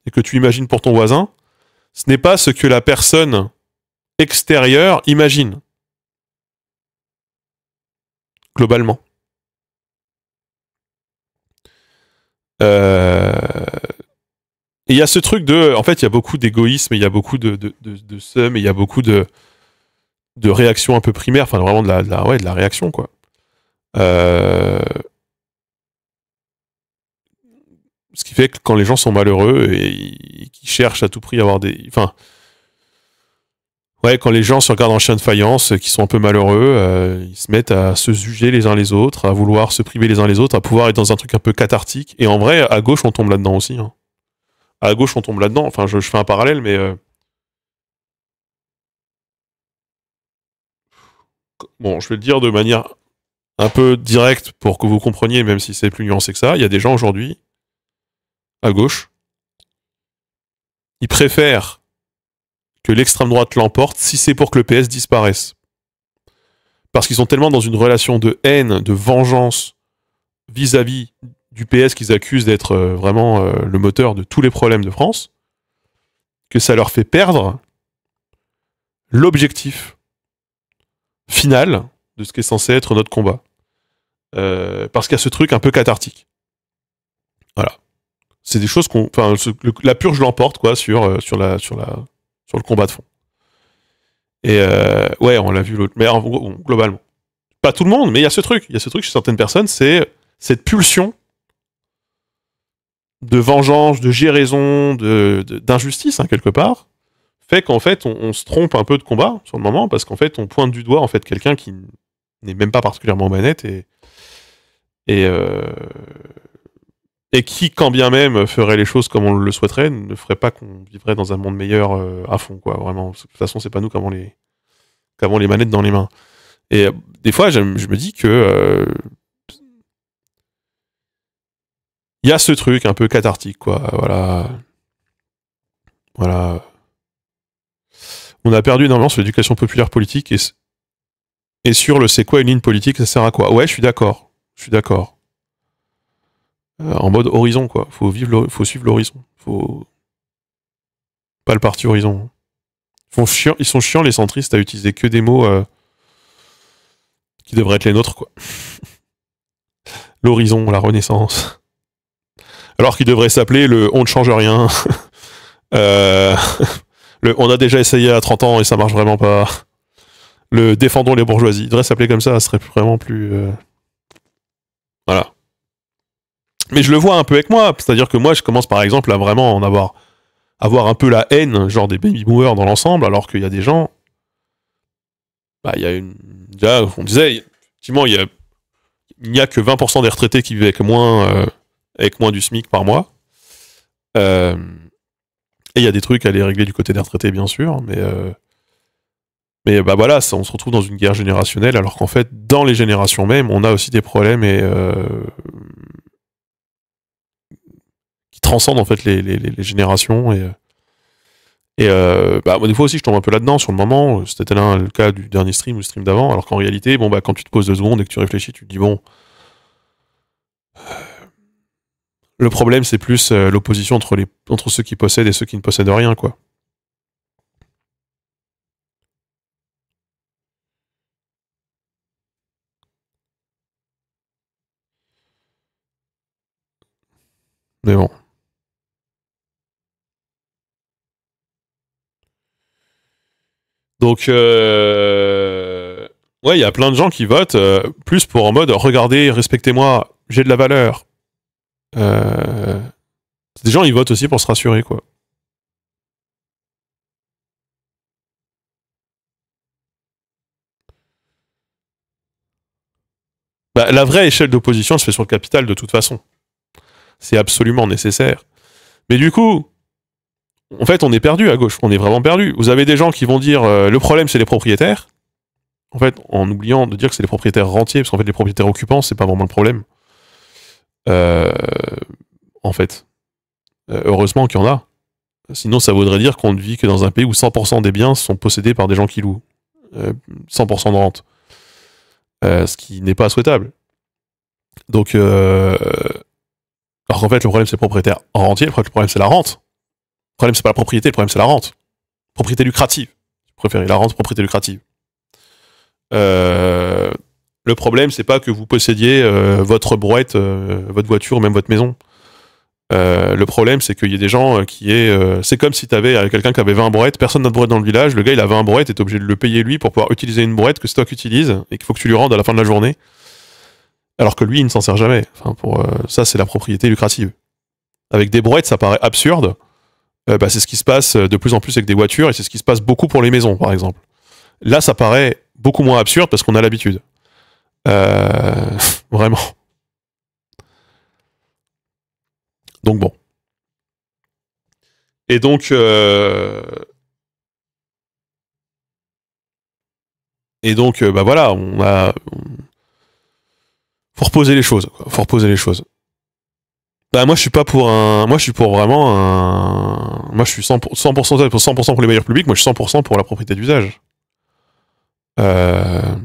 et que tu imagines pour ton voisin, ce n'est pas ce que la personne extérieure imagine. Globalement. Et il y a ce truc de... En fait, il y a beaucoup d'égoïsme, il y a beaucoup de seum, et il y a beaucoup de réactions un peu primaires, enfin vraiment de la réaction, quoi. Ce qui fait que quand les gens sont malheureux et qui cherchent à tout prix à avoir des... Enfin... Ouais, quand les gens se regardent en chien de faïence, qui sont un peu malheureux, ils se mettent à se juger les uns les autres, à vouloir se priver les uns les autres, à pouvoir être dans un truc un peu cathartique. Et en vrai, à gauche, on tombe là-dedans aussi. Hein. À gauche, on tombe là-dedans. Enfin, je fais un parallèle, mais bon, je vais le dire de manière un peu directe pour que vous compreniez, même si c'est plus nuancé que ça. Il y a des gens aujourd'hui, à gauche, ils préfèrent que l'extrême droite l'emporte si c'est pour que le PS disparaisse. Parce qu'ils sont tellement dans une relation de haine, de vengeance vis-à-vis du PS qu'ils accusent d'être vraiment le moteur de tous les problèmes de France, que ça leur fait perdre l'objectif final de ce qui est censé être notre combat. Parce qu'il y a ce truc un peu cathartique. Voilà. C'est des choses qu'on... Enfin, la purge l'emporte, quoi, sur le combat de fond. Et ouais, on l'a vu l'autre. Mais globalement. Pas tout le monde, mais il y a ce truc. Il y a ce truc chez certaines personnes, c'est cette pulsion de vengeance, de géraison, d'injustice, hein, quelque part, fait qu'en fait, on se trompe un peu de combat sur le moment, parce qu'en fait, on pointe du doigt en fait quelqu'un qui n'est même pas particulièrement manette et qui, quand bien même ferait les choses comme on le souhaiterait, ne ferait pas qu'on vivrait dans un monde meilleur à fond, quoi. Vraiment, de toute façon, c'est pas nous qui avons les manettes dans les mains. Et des fois, je me dis que il y a ce truc un peu cathartique, quoi. Voilà. On a perdu énormément sur l'éducation populaire politique et sur le c'est quoi une ligne politique, ça sert à quoi. Ouais, je suis d'accord. En mode horizon, quoi. Faut suivre l'horizon. Faut pas le parti horizon. Ils sont chiants, les centristes, à utiliser que des mots qui devraient être les nôtres, quoi. L'horizon, la renaissance. Alors qu'il devrait s'appeler le on ne change rien. On a déjà essayé à 30 ans et ça marche vraiment pas. Le défendons les bourgeoisies. Il devrait s'appeler comme ça serait vraiment plus... Voilà. Mais je le vois un peu avec moi. C'est-à-dire que moi, je commence par exemple à vraiment en avoir un peu la haine, genre des baby boomers dans l'ensemble, alors qu'il y a des gens... Bah, il y a une... Déjà, on disait, effectivement, il n'y a que 20% des retraités qui vivent avec moins du SMIC par mois. Et il y a des trucs à les régler du côté des retraités, bien sûr, mais bah voilà, on se retrouve dans une guerre générationnelle, alors qu'en fait, dans les générations même, on a aussi des problèmes qui transcendent en fait les générations. Bah, moi, des fois aussi, je tombe un peu là-dedans sur le moment. C'était là le cas du dernier stream ou le stream d'avant, alors qu'en réalité, bon, bah, quand tu te poses 2 secondes et que tu réfléchis, tu te dis, bon, le problème, c'est plus l'opposition entre ceux qui possèdent et ceux qui ne possèdent rien, quoi. Mais bon. Donc, ouais, il y a plein de gens qui votent plus pour en mode regardez, respectez-moi, j'ai de la valeur. Des gens, ils votent aussi pour se rassurer, quoi. Bah, la vraie échelle d'opposition se fait sur le capital de toute façon. C'est absolument nécessaire. Mais du coup, en fait, on est perdu à gauche. On est vraiment perdu. Vous avez des gens qui vont dire le problème, c'est les propriétaires. En fait, en oubliant de dire que c'est les propriétaires rentiers, parce qu'en fait, les propriétaires occupants, c'est pas vraiment le problème. En fait. Heureusement qu'il y en a. Sinon, ça voudrait dire qu'on ne vit que dans un pays où 100% des biens sont possédés par des gens qui louent. 100% de rente. Ce qui n'est pas souhaitable. Donc, alors qu'en fait, le problème, c'est le propriétaire rentier, le problème, c'est la rente. Le problème, c'est pas la propriété, le problème, c'est la rente. Propriété lucrative. Je préfère la rente, propriété lucrative. Le problème, c'est pas que vous possédiez votre brouette, votre voiture, ou même votre maison. Le problème, c'est qu'il y a des gens c'est comme si t'avais quelqu'un qui avait 20 brouettes, personne n'a de brouette dans le village, le gars il a 20 brouettes et t'es obligé de le payer lui pour pouvoir utiliser une brouette que c'est toi qui utilises et qu'il faut que tu lui rendes à la fin de la journée. Alors que lui, il ne s'en sert jamais. Enfin, ça, c'est la propriété lucrative. Avec des brouettes, ça paraît absurde. bah, c'est ce qui se passe de plus en plus avec des voitures, et c'est ce qui se passe beaucoup pour les maisons, par exemple. Là, ça paraît beaucoup moins absurde parce qu'on a l'habitude. Vraiment. Donc bon. Et donc... bah voilà, faut reposer les choses, quoi. Faut reposer les choses. Bah, moi, je suis pas pour un. Moi, je suis pour vraiment un. Moi, je suis 100% pour les bailleurs publics, moi, je suis 100% pour la propriété d'usage. Euh...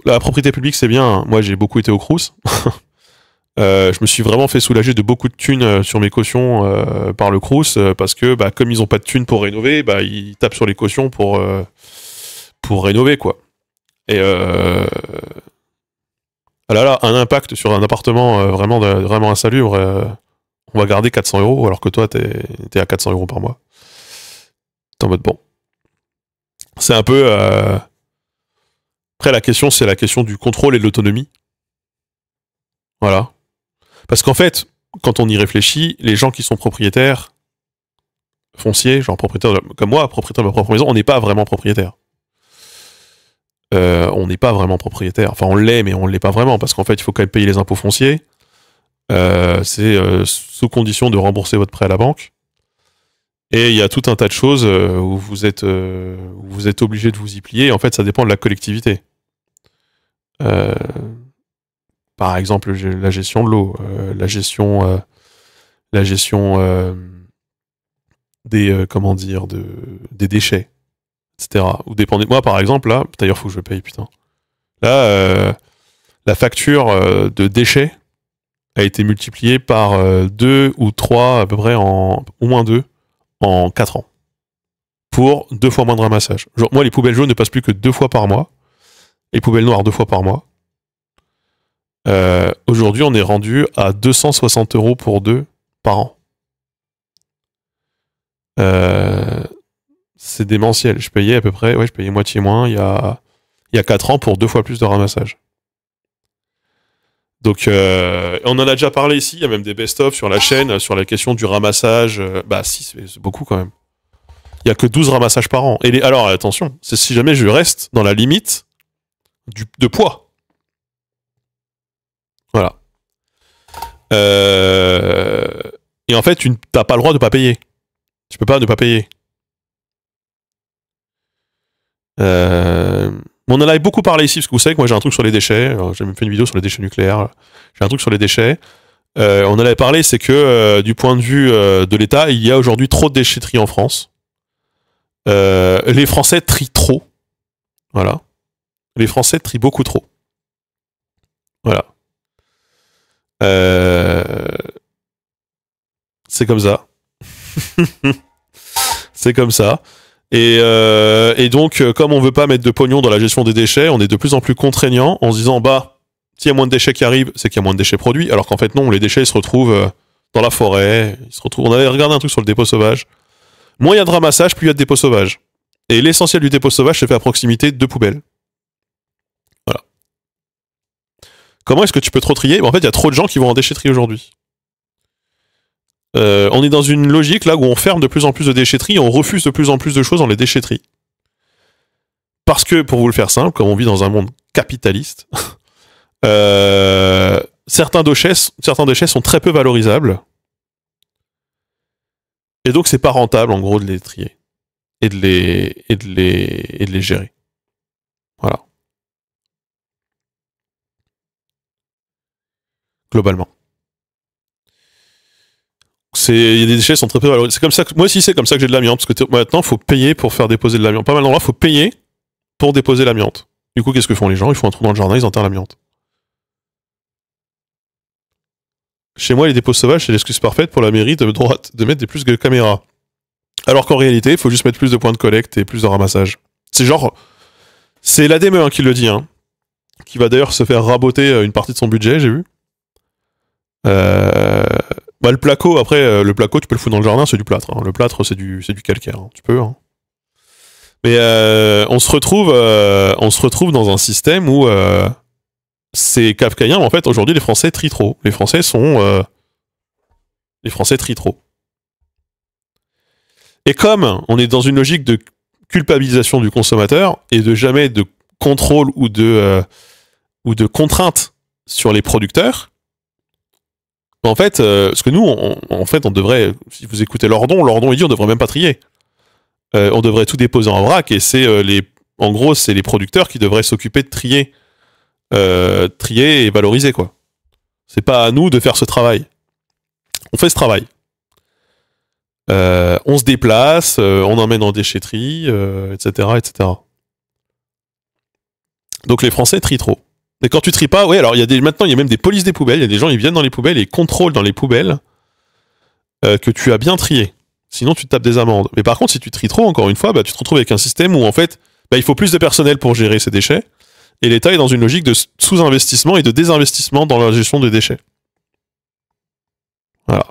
La propriété publique, c'est bien. Moi, j'ai beaucoup été au Crous. Je me suis vraiment fait soulager de beaucoup de thunes sur mes cautions par le Crous parce que, bah, comme ils ont pas de thunes pour rénover, bah, ils tapent sur les cautions pour rénover, quoi. Et ah là là, un impact sur un appartement vraiment insalubre. On va garder 400 euros alors que toi, t'es à 400 euros par mois. T'es en mode bon. C'est un peu. Après, la question, c'est la question du contrôle et de l'autonomie. Voilà. Parce qu'en fait, quand on y réfléchit, les gens qui sont propriétaires fonciers, genre propriétaires comme moi, propriétaire de ma propre maison, on n'est pas vraiment propriétaire. On n'est pas vraiment propriétaire. Enfin, on l'est, mais on ne l'est pas vraiment, parce qu'en fait, il faut quand même payer les impôts fonciers. C'est sous condition de rembourser votre prêt à la banque. Et il y a tout un tas de choses où vous êtes obligé de vous y plier. En fait, ça dépend de la collectivité. Par exemple, la gestion de l'eau, la gestion des comment dire des déchets, etc. Ou dépendez. Moi, par exemple, là, d'ailleurs, faut que je paye, putain. Là, la facture de déchets a été multipliée par 2 ou 3, à peu près, au moins 2, en 4 ans. Pour 2 fois moins de ramassage. Genre, moi, les poubelles jaunes ne passent plus que 2 fois par mois. Les poubelles noires 2 fois par mois. Aujourd'hui, on est rendu à 260 euros pour 2 par an. C'est démentiel. Je payais à peu près, je payais moitié moins il y a 4 ans pour 2 fois plus de ramassage. Donc, on en a déjà parlé ici, il y a même des best-of sur la chaîne, sur la question du ramassage. Bah si, c'est beaucoup quand même. Il y a que 12 ramassages par an. Alors, attention, c'est si jamais je reste dans la limite de poids. Voilà. Et en fait, tu n'as pas le droit de ne pas payer. Tu peux pas ne pas payer. On en avait beaucoup parlé ici, parce que vous savez que moi j'ai un truc sur les déchets. J'ai même fait une vidéo sur les déchets nucléaires. J'ai un truc sur les déchets. On en avait parlé, c'est que du point de vue de l'État, il y a aujourd'hui trop de déchetterie en France. Les Français trient trop. Voilà. Les Français trient beaucoup trop. Voilà. C'est comme ça. C'est comme ça. Et donc, comme on veut pas mettre de pognon dans la gestion des déchets, on est de plus en plus contraignant en se disant, bah, s'il y a moins de déchets qui arrivent, c'est qu'il y a moins de déchets produits, alors qu'en fait non, les déchets ils se retrouvent dans la forêt, ils se retrouvent. On avait regardé un truc sur le dépôt sauvage. Moins il y a de ramassage, plus il y a de dépôt sauvage. Et l'essentiel du dépôt sauvage se fait à proximité de poubelles. Voilà. Comment est-ce que tu peux trop trier? En fait, il y a trop de gens qui vont en déchetterie aujourd'hui. On est dans une logique là où on ferme de plus en plus de déchetteries et on refuse de plus en plus de choses dans les déchetteries. Parce que, pour vous le faire simple, comme on vit dans un monde capitaliste, certains déchets sont très peu valorisables. Et donc, c'est pas rentable, en gros, de les trier. Et de les gérer. Voilà. Globalement. Il y a des déchets qui sont très peu valorisés. C'est comme ça que, moi aussi, c'est comme ça que j'ai de l'amiante. Parce que maintenant, il faut payer pour faire déposer de l'amiante. Pas mal d'endroits, il faut payer pour déposer l'amiante. Du coup, qu'est-ce que font les gens? Ils font un trou dans le jardin, ils enterrent l'amiante. Chez moi, les dépôts sauvages, c'est l'excuse parfaite pour la mairie de mettre des plus de caméras. Alors qu'en réalité, il faut juste mettre plus de points de collecte et plus de ramassage. C'est genre... C'est l'ADME qui le dit, hein. Qui va d'ailleurs se faire raboter une partie de son budget, j'ai vu. Bah, le placo, après, le placo, tu peux le foutre dans le jardin, c'est du plâtre. Hein. Le plâtre, c'est du calcaire. Hein. Tu peux, hein. Mais on se retrouve dans un système où c'est kafkaïen, mais en fait, aujourd'hui, les Français trient trop. Les Français sont Les Français trient trop. Et comme on est dans une logique de culpabilisation du consommateur et de jamais de contrôle ou de contrainte sur les producteurs, en fait, parce que nous, on devrait, si vous écoutez Lordon, il dit on devrait même pas trier. On devrait tout déposer en vrac et en gros, c'est les producteurs qui devraient s'occuper de trier et valoriser, quoi. C'est pas à nous de faire ce travail. On fait ce travail. On se déplace, on emmène en déchetterie, etc., etc. Donc les Français trient trop. Et quand tu tries pas, oui, alors maintenant il y a même des polices des poubelles, il y a des gens qui viennent dans les poubelles et contrôlent dans les poubelles que tu as bien trié. Sinon tu te tapes des amendes. Mais par contre, si tu tries trop, encore une fois, bah, tu te retrouves avec un système où en fait, bah, il faut plus de personnel pour gérer ces déchets. Et l'État est dans une logique de sous-investissement et de désinvestissement dans la gestion des déchets. Voilà.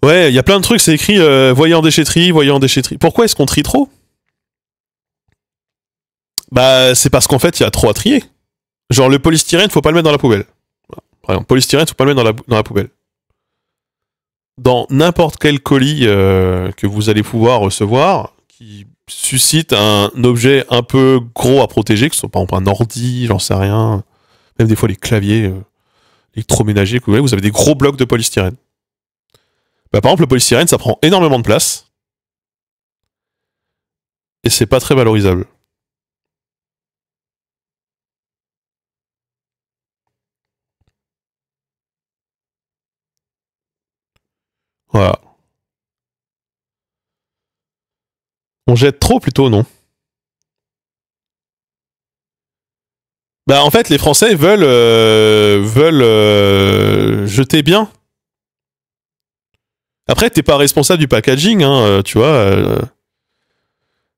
Ouais, il y a plein de trucs, c'est écrit voyez en déchetterie, voyez en déchetterie. Pourquoi est-ce qu'on trie trop? Bah, c'est parce qu'en fait, il y a trop à trier. Genre, le polystyrène, faut pas le mettre dans la poubelle. Par exemple, polystyrène, faut pas le mettre dans la poubelle. Dans n'importe quel colis que vous allez pouvoir recevoir, qui suscite un objet un peu gros à protéger, que ce soit par exemple un ordi, j'en sais rien, même des fois les claviers électroménagers, que vous avez des gros blocs de polystyrène. Bah, par exemple, le polystyrène, ça prend énormément de place, et c'est pas très valorisable. Voilà. On jette trop plutôt, non? Bah en fait, les Français veulent jeter bien. Après, t'es pas responsable du packaging, hein, tu vois.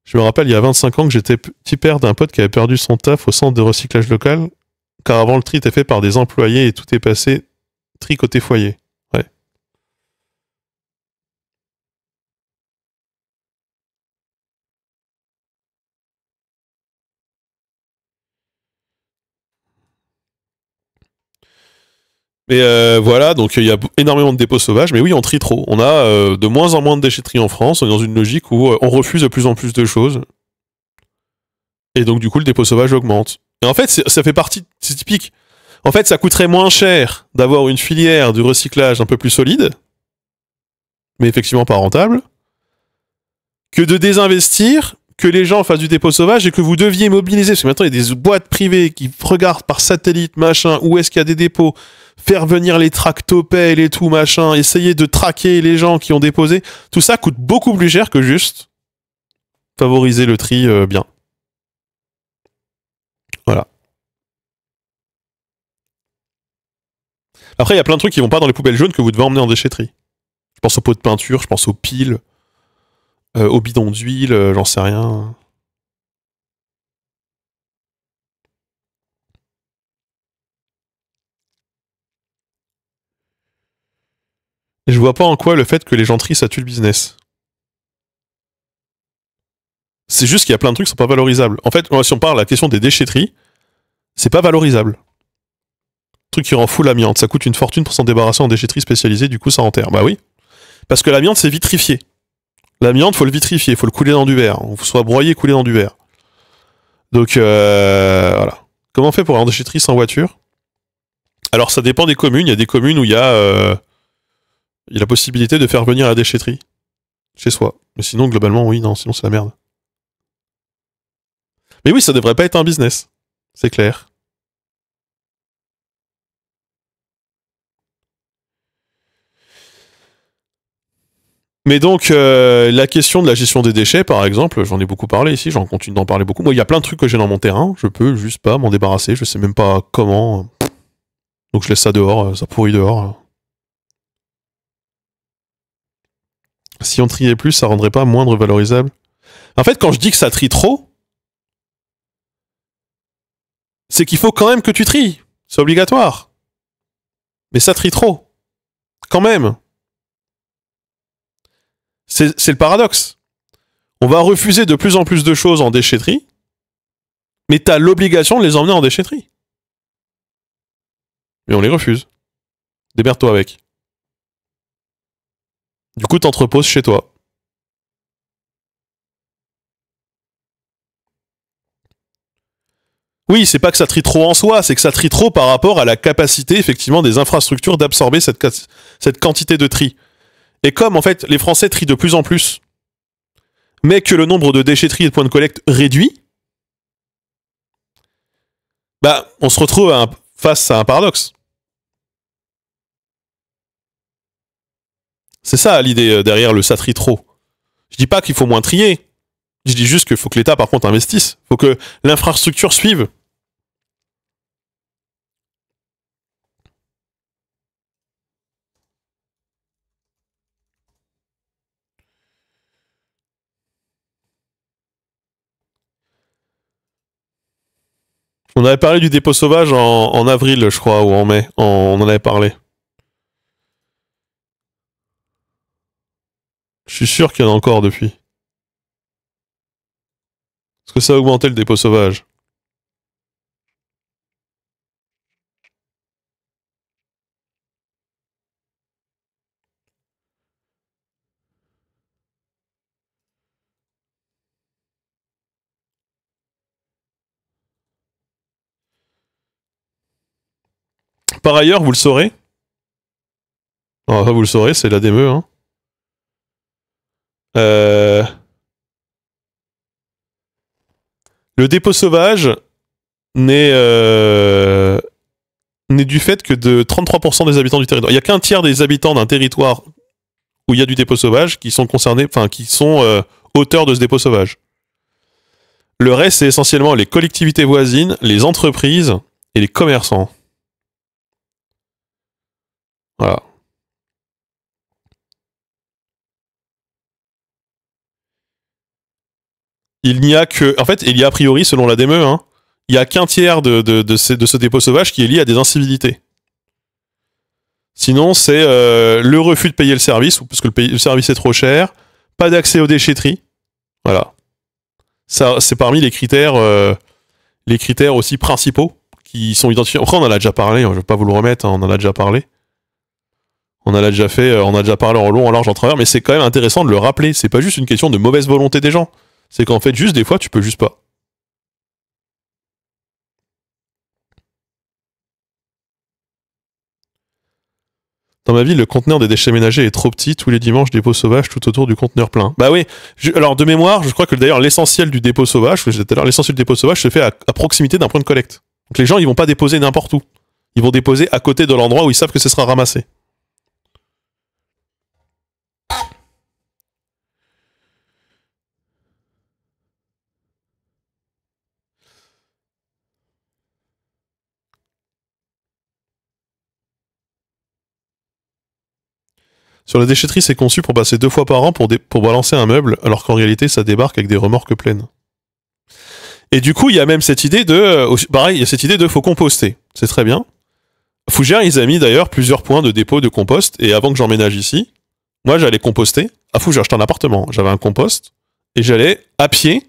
Je me rappelle, il y a 25 ans que j'étais petit père d'un pote qui avait perdu son taf au centre de recyclage local, car avant le tri était fait par des employés et tout est passé tri côté foyer. Ouais. Mais voilà, donc il y a énormément de dépôts sauvages, mais oui, on trie trop. On a de moins en moins de déchetterie en France, on est dans une logique où on refuse de plus en plus de choses, et donc du coup le dépôt sauvage augmente. Et en fait, ça fait partie, c'est typique. En fait, ça coûterait moins cher d'avoir une filière du recyclage un peu plus solide, mais effectivement pas rentable, que de désinvestir, que les gens fassent du dépôt sauvage et que vous deviez mobiliser. Parce que maintenant, il y a des boîtes privées qui regardent par satellite, machin, où est-ce qu'il y a des dépôts, faire venir les tractopelles et tout, machin, essayer de traquer les gens qui ont déposé. Tout ça coûte beaucoup plus cher que juste favoriser le tri bien. Voilà. Après, il y a plein de trucs qui vont pas dans les poubelles jaunes que vous devez emmener en déchetterie. Je pense aux pots de peinture, je pense aux piles, aux bidons d'huile, j'en sais rien. Et je vois pas en quoi le fait que les gens trient, ça tue le business. C'est juste qu'il y a plein de trucs qui sont pas valorisables. En fait, si on parle de la question des déchetteries, c'est pas valorisable. Truc qui rend fou l'amiante. Ça coûte une fortune pour s'en débarrasser en déchetterie spécialisée, du coup ça enterre. Bah oui. Parce que l'amiante, c'est vitrifié. L'amiante, faut le vitrifier, faut le couler dans du verre. Soit broyer, couler dans du verre. Donc, voilà. Comment on fait pour aller en déchetterie sans voiture? Alors, ça dépend des communes. Il y a des communes où il y a la possibilité de faire venir la déchetterie chez soi. Mais sinon, globalement, oui, non, sinon c'est la merde. Mais oui, ça devrait pas être un business. C'est clair. Mais donc, la question de la gestion des déchets, par exemple, j'en ai beaucoup parlé ici, j'en continue d'en parler beaucoup. Moi, il y a plein de trucs que j'ai dans mon terrain, je peux juste pas m'en débarrasser, je sais même pas comment. Donc je laisse ça dehors, ça pourrit dehors. Si on triait plus, ça rendrait pas moindre valorisable. En fait, quand je dis que ça trie trop, c'est qu'il faut quand même que tu tries. C'est obligatoire. Mais ça trie trop. Quand même. C'est le paradoxe. On va refuser de plus en plus de choses en déchetterie, mais t'as l'obligation de les emmener en déchetterie. Mais on les refuse. Démerde-toi avec. Du coup, t'entreposes chez toi. Oui, c'est pas que ça trie trop en soi, c'est que ça trie trop par rapport à la capacité, effectivement, des infrastructures d'absorber cette quantité de tri. Et comme, en fait, les Français trient de plus en plus, mais que le nombre de déchetteries et de points de collecte réduit, bah, on se retrouve face à un paradoxe. C'est ça l'idée derrière le ça trie trop. Je dis pas qu'il faut moins trier. Je dis juste qu'il faut que l'État, par contre, investisse. Il faut que l'infrastructure suive. On avait parlé du dépôt sauvage en avril, je crois, ou en mai. On en avait parlé. Je suis sûr qu'il y en a encore depuis. Est-ce que ça a augmenté le dépôt sauvage? Par ailleurs, vous le saurez. Vous le saurez, c'est la DME. Hein. Le dépôt sauvage n'est du fait que de 33% des habitants du territoire. Il n'y a qu'un tiers des habitants d'un territoire où il y a du dépôt sauvage qui sont concernés, enfin qui sont auteurs de ce dépôt sauvage. Le reste, c'est essentiellement les collectivités voisines, les entreprises et les commerçants. Voilà. Il n'y a que, en fait, il y a a priori, selon la DME, hein, il n'y a qu'un tiers de ce dépôt sauvage qui est lié à des incivilités. Sinon, c'est le refus de payer le service, parce que le service est trop cher, pas d'accès aux déchetteries. Voilà. Ça, c'est parmi les critères aussi principaux qui sont identifiés. Après, on en a déjà parlé, je ne vais pas vous le remettre, hein, on en a déjà parlé. On a déjà parlé en long, en large, en travers, mais c'est quand même intéressant de le rappeler. C'est pas juste une question de mauvaise volonté des gens. C'est qu'en fait, juste des fois, tu peux juste pas. Dans ma ville, le conteneur des déchets ménagers est trop petit. Tous les dimanches, dépôt sauvage tout autour du conteneur plein. Bah oui. Alors, de mémoire, je crois que d'ailleurs, l'essentiel du dépôt sauvage, l'essentiel du dépôt sauvage se fait à proximité d'un point de collecte. Donc les gens, ils vont pas déposer n'importe où. Ils vont déposer à côté de l'endroit où ils savent que ce sera ramassé. Sur la déchetterie, c'est conçu pour passer 2 fois par an pour balancer un meuble, alors qu'en réalité, ça débarque avec des remorques pleines. Et du coup, il y a même cette idée pareil, il y a cette idée de faut composter. C'est très bien. Fougères, ils ont mis d'ailleurs plusieurs points de dépôt de compost, et avant que j'emménage ici, moi, j'allais composter. À Fougères, j'étais en appartement, j'avais un compost, et j'allais à pied,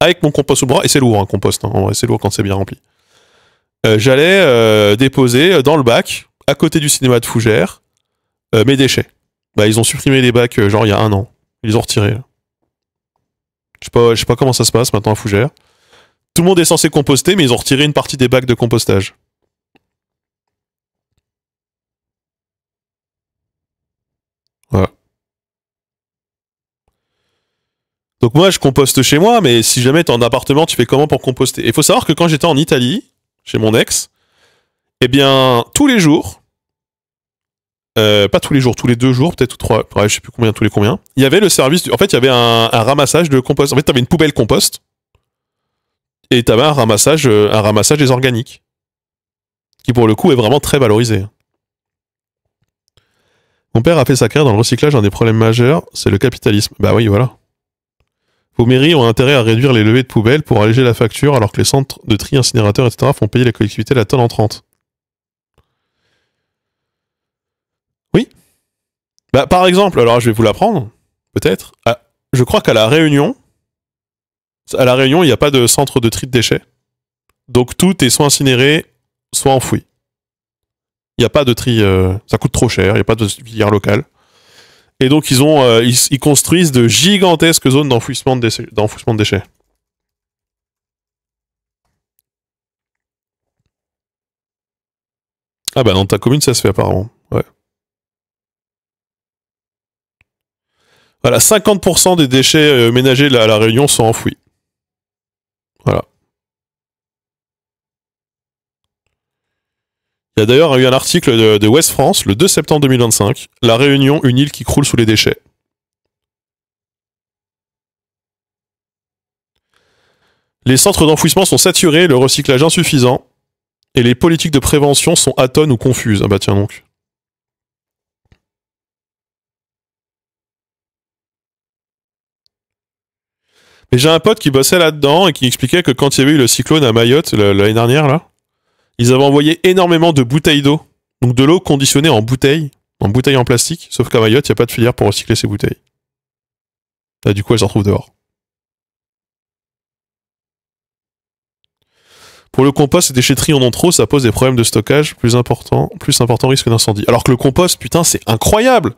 avec mon compost au bras, et c'est lourd un compost, hein, en vrai, c'est lourd quand c'est bien rempli. J'allais déposer dans le bac, à côté du cinéma de Fougères, mes déchets. Bah, ils ont supprimé les bacs, genre il y a 1 an. Ils les ont retirés. Je sais pas comment ça se passe maintenant à Fougères. Tout le monde est censé composter, mais ils ont retiré une partie des bacs de compostage. Voilà. Donc moi, je composte chez moi, mais si jamais t'es en appartement, tu fais comment pour composter? Il faut savoir que quand j'étais en Italie, chez mon ex, eh bien, tous les jours, pas tous les jours, tous les 2 jours, peut-être 3, ouais, je sais plus combien, tous les combien, il y avait le service, en fait, il y avait un ramassage de compost. En fait, t'avais une poubelle compost, et t'avais un ramassage des organiques, qui pour le coup est vraiment très valorisé. Mon père a fait sa carrière dans le recyclage, un des problèmes majeurs, c'est le capitalisme. Bah oui, voilà. Vos mairies ont intérêt à réduire les levées de poubelles pour alléger la facture, alors que les centres de tri, incinérateurs, etc. font payer les collectivités la tonne en 30. Oui. Bah, par exemple, alors je vais vous l'apprendre, peut-être. Ah, je crois qu'à La Réunion, il n'y a pas de centre de tri de déchets. Donc tout est soit incinéré, soit enfoui. Il n'y a pas de tri, ça coûte trop cher, il n'y a pas de filière locale. Et donc ils construisent de gigantesques zones d'enfouissement de déchets. Ah bah dans ta commune ça se fait apparemment. Ouais. Voilà, 50% des déchets ménagers à La Réunion sont enfouis. Voilà. Il y a d'ailleurs eu un article de Ouest France le 2 septembre 2025. La Réunion, une île qui croule sous les déchets. Les centres d'enfouissement sont saturés, le recyclage insuffisant, et les politiques de prévention sont atones ou confuses. Ah bah tiens donc. Mais j'ai un pote qui bossait là-dedans et qui expliquait que quand il y avait eu le cyclone à Mayotte l'année dernière, là, ils avaient envoyé énormément de bouteilles d'eau. Donc de l'eau conditionnée en bouteilles en plastique, sauf qu'à Mayotte, il n'y a pas de filière pour recycler ces bouteilles. Et du coup, elles se retrouvent dehors. Pour le compost, les déchetteries en ont trop, ça pose des problèmes de stockage plus important risque d'incendie. Alors que le compost, putain, c'est incroyable.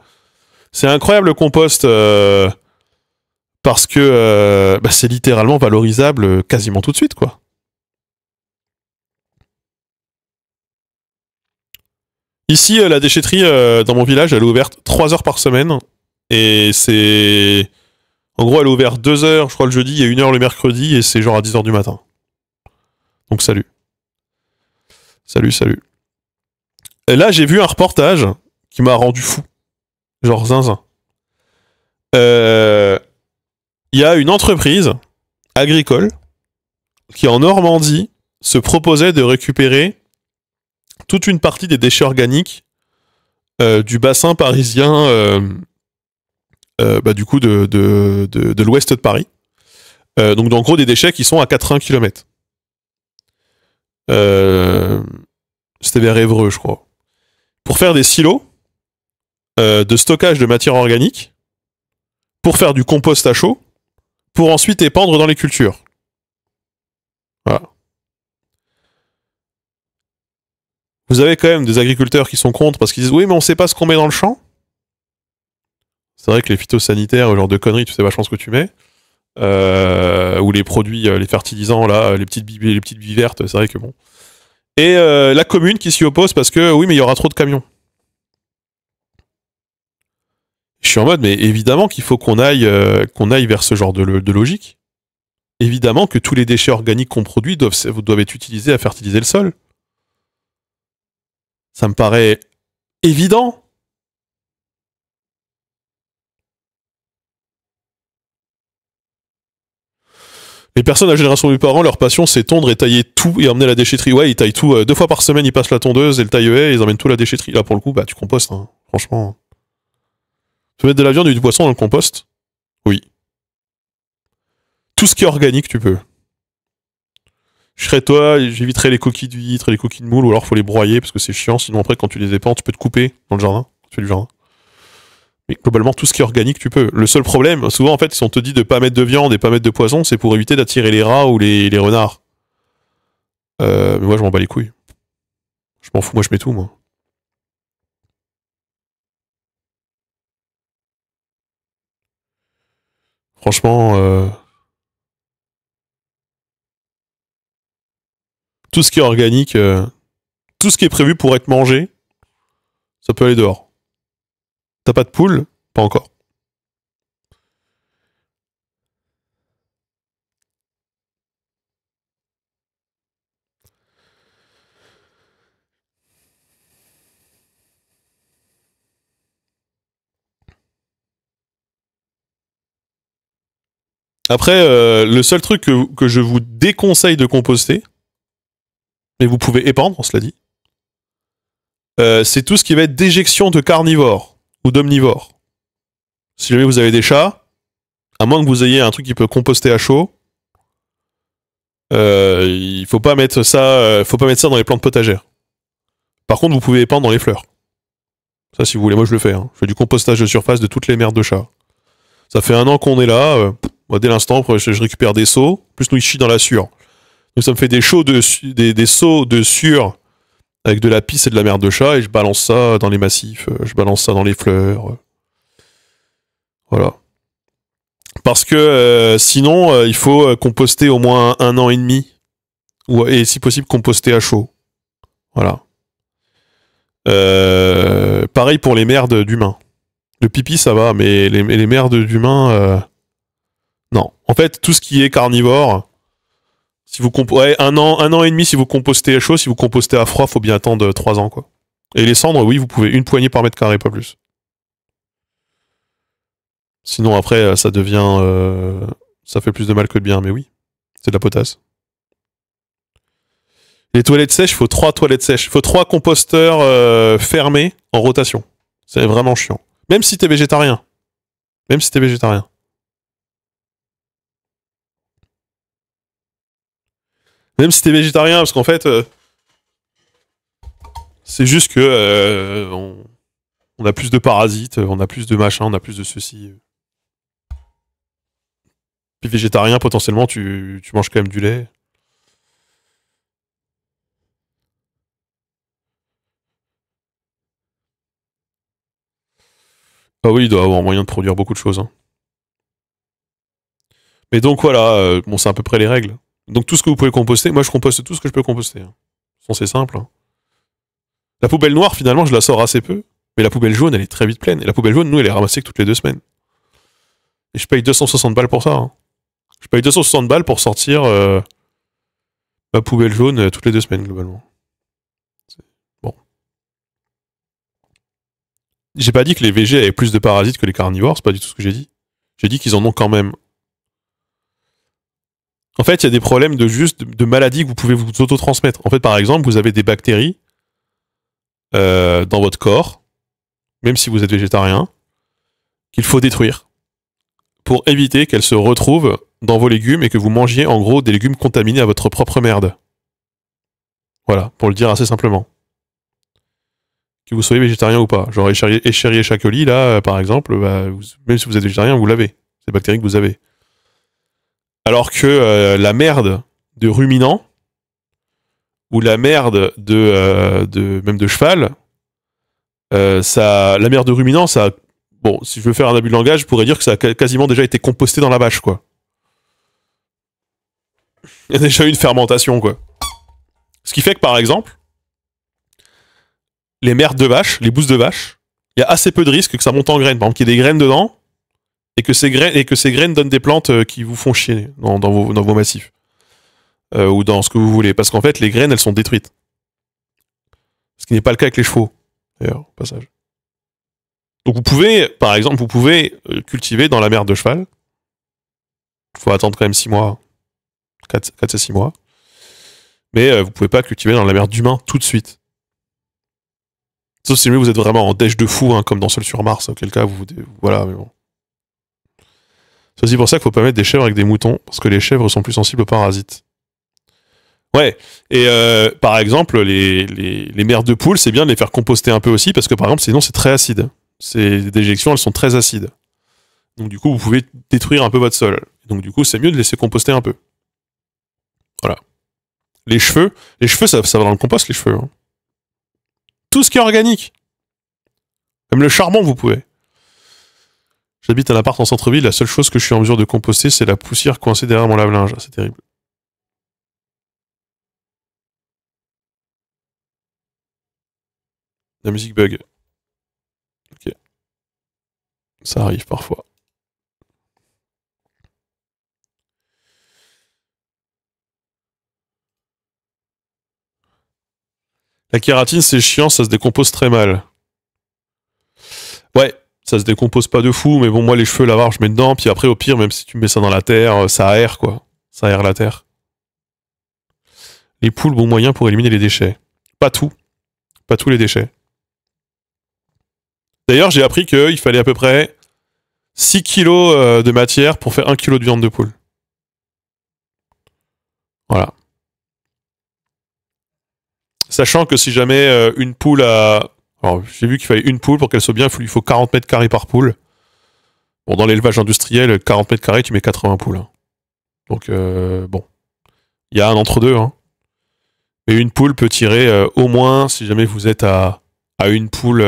C'est incroyable le compost parce que c'est littéralement valorisable quasiment tout de suite, quoi. Ici, la déchetterie dans mon village, elle est ouverte 3 heures par semaine. Et c'est... En gros, elle est ouverte 2 heures, je crois, le jeudi et 1 heure le mercredi, et c'est genre à 10 heures du matin. Donc salut. Salut. Et là, j'ai vu un reportage qui m'a rendu fou. Genre zinzin. Il y a une entreprise agricole qui, en Normandie, se proposait de récupérer toute une partie des déchets organiques du bassin parisien, du coup, de l'ouest de Paris. Donc, en gros, des déchets qui sont à 80 km. C'était vers Évreux, je crois. Pour faire des silos de stockage de matière organique, pour faire du compost à chaud, pour ensuite épandre dans les cultures. Voilà. Vous avez quand même des agriculteurs qui sont contre parce qu'ils disent oui, mais on sait pas ce qu'on met dans le champ. C'est vrai que les phytosanitaires, ce genre de conneries, tu sais vachement ce que tu mets. Ou les produits, les fertilisants, là, les petites billes vertes, c'est vrai que bon. Et la commune qui s'y oppose parce que oui, mais il y aura trop de camions. Je suis en mode, mais évidemment qu'il faut qu'on aille vers ce genre de logique. Évidemment que tous les déchets organiques qu'on produit doivent être utilisés à fertiliser le sol. Ça me paraît évident. Les personnes à la génération de mes parents, leur passion, c'est tondre et tailler tout et emmener à la déchetterie. Ouais, ils taillent tout. 2 fois par semaine, ils passent la tondeuse et le taille-haie et ils emmènent tout à la déchetterie. Là, pour le coup, bah, tu compostes, hein. Franchement. Tu peux mettre de la viande et du poisson dans le compost? Oui. Tout ce qui est organique, tu peux. Je serais toi, j'éviterais les coquilles d'huîtres, les coquilles de moule, ou alors faut les broyer parce que c'est chiant, sinon après quand tu les épands, tu peux te couper dans le jardin, tu fais du jardin. Mais globalement, tout ce qui est organique, tu peux. Le seul problème, souvent en fait, si on te dit de pas mettre de viande et pas mettre de poisson, c'est pour éviter d'attirer les rats ou les renards. Mais moi je m'en bats les couilles. Je m'en fous, moi je mets tout, moi. Franchement, tout ce qui est organique, tout ce qui est prévu pour être mangé, ça peut aller dehors. T'as pas de poule? Pas encore. Après, le seul truc que je vous déconseille de composter, mais vous pouvez épandre, cela dit, c'est tout ce qui va être déjection de carnivores ou d'omnivores. Si jamais vous avez des chats, à moins que vous ayez un truc qui peut composter à chaud, il faut pas mettre ça dans les plantes potagères. Par contre, vous pouvez épandre dans les fleurs. Ça, si vous voulez, moi je le fais. Hein. Je fais du compostage de surface de toutes les merdes de chats. Ça fait 1 an qu'on est là. Moi, dès l'instant, je récupère des seaux. Plus nous, ils chient dans la sueur. Donc ça me fait des seaux de sueur avec de la pisse et de la merde de chat et je balance ça dans les massifs, je balance ça dans les fleurs. Voilà. Parce que sinon, il faut composter au moins 1 an et demi. Et si possible, composter à chaud. Voilà. Pareil pour les merdes d'humains. Le pipi, ça va, mais les merdes d'humains, non. En fait, tout ce qui est carnivore, si vous ouais, 1 an et demi si vous compostez à chaud, si vous compostez à froid, faut bien attendre 3 ans, quoi. Et les cendres, oui, vous pouvez une poignée par mètre carré, pas plus. Sinon, après, ça devient... ça fait plus de mal que de bien, mais oui. C'est de la potasse. Les toilettes sèches, il faut 3 toilettes sèches. Il faut 3 composteurs fermés en rotation. C'est vraiment chiant. Même si t'es végétarien. Même si t'es végétarien. Même si t'es végétarien, parce qu'en fait... c'est juste que... on a plus de parasites, on a plus de machin, on a plus de ceci. Puis végétarien, potentiellement, tu manges quand même du lait. Ah oui, il doit avoir moyen de produire beaucoup de choses. Hein. Mais donc voilà, bon, c'est à peu près les règles. Donc tout ce que vous pouvez composter, moi je composte tout ce que je peux composter. Hein. C'est simple. Hein. La poubelle noire, finalement, je la sors assez peu. Mais la poubelle jaune, elle est très vite pleine. Et la poubelle jaune, nous, elle est ramassée que toutes les 2 semaines. Et je paye 260 balles pour ça. Hein. Je paye 260 balles pour sortir ma poubelle jaune toutes les 2 semaines, globalement. Bon. J'ai pas dit que les végés avaient plus de parasites que les carnivores, c'est pas du tout ce que j'ai dit. J'ai dit qu'ils en ont quand même. En fait, il y a des problèmes de maladies que vous pouvez vous auto-transmettre. En fait, par exemple, vous avez des bactéries dans votre corps, même si vous êtes végétarien, qu'il faut détruire pour éviter qu'elles se retrouvent dans vos légumes et que vous mangiez en gros des légumes contaminés à votre propre merde. Voilà, pour le dire assez simplement. Que vous soyez végétarien ou pas. Genre Escherichia coli, là, par exemple, bah, même si vous êtes végétarien, vous l'avez. C'est des bactéries que vous avez. Alors que la merde de ruminant, ou la merde même de cheval, la merde de ruminant, ça... Bon, si je veux faire un abus de langage, je pourrais dire que ça a quasiment déjà été composté dans la vache, quoi. Il y a déjà eu une fermentation, quoi. Ce qui fait que, par exemple, les merdes de vache, les bousses de vache, il y a assez peu de risques que ça monte en graines. Par exemple, qu'il y ait des graines dedans, et que ces graines donnent des plantes qui vous font chier dans vos massifs. Ou dans ce que vous voulez. Parce qu'en fait, les graines, elles sont détruites. Ce qui n'est pas le cas avec les chevaux, d'ailleurs, au passage. Donc vous pouvez, par exemple, cultiver dans la merde de cheval. Il faut attendre quand même 6 mois. 4 à 6 mois. Mais vous pouvez pas cultiver dans la merde d'humain tout de suite. Sauf si vous êtes vraiment en dèche de fou, hein, comme dans Seul sur Mars, auquel cas voilà, mais bon. C'est aussi pour ça qu'il faut pas mettre des chèvres avec des moutons, parce que les chèvres sont plus sensibles aux parasites. Ouais, et par exemple, les merdes de poules, c'est bien de les faire composter un peu aussi, parce que par exemple, sinon c'est très acide. Ces déjections, elles sont très acides. Donc du coup, vous pouvez détruire un peu votre sol. Donc du coup, c'est mieux de laisser composter un peu. Voilà. Les cheveux, ça va dans le compost, les cheveux. Hein. Tout ce qui est organique. Même le charbon, vous pouvez. J'habite un appart en centre-ville, la seule chose que je suis en mesure de composter, c'est la poussière coincée derrière mon lave-linge. C'est terrible. La musique bug. Ok. Ça arrive parfois. La kératine, c'est chiant, ça se décompose très mal. Ouais, ça se décompose pas de fou, mais bon, moi, les cheveux, lavar, je mets dedans, puis après, au pire, même si tu mets ça dans la terre, ça aère, quoi. Ça aère la terre. Les poules, bon moyen pour éliminer les déchets. Pas tout. Pas tous les déchets. D'ailleurs, j'ai appris qu'il fallait à peu près 6 kilos de matière pour faire 1 kilo de viande de poule. Voilà. Sachant que si jamais une poule a... Alors, j'ai vu qu'il fallait une poule pour qu'elle soit bien, il faut 40 mètres carrés par poule. Bon, dans l'élevage industriel, 40 mètres carrés, tu mets 80 poules. Hein. Donc, bon. Il y a un entre-deux. Hein. Mais une poule peut tirer au moins, si jamais vous êtes à une poule,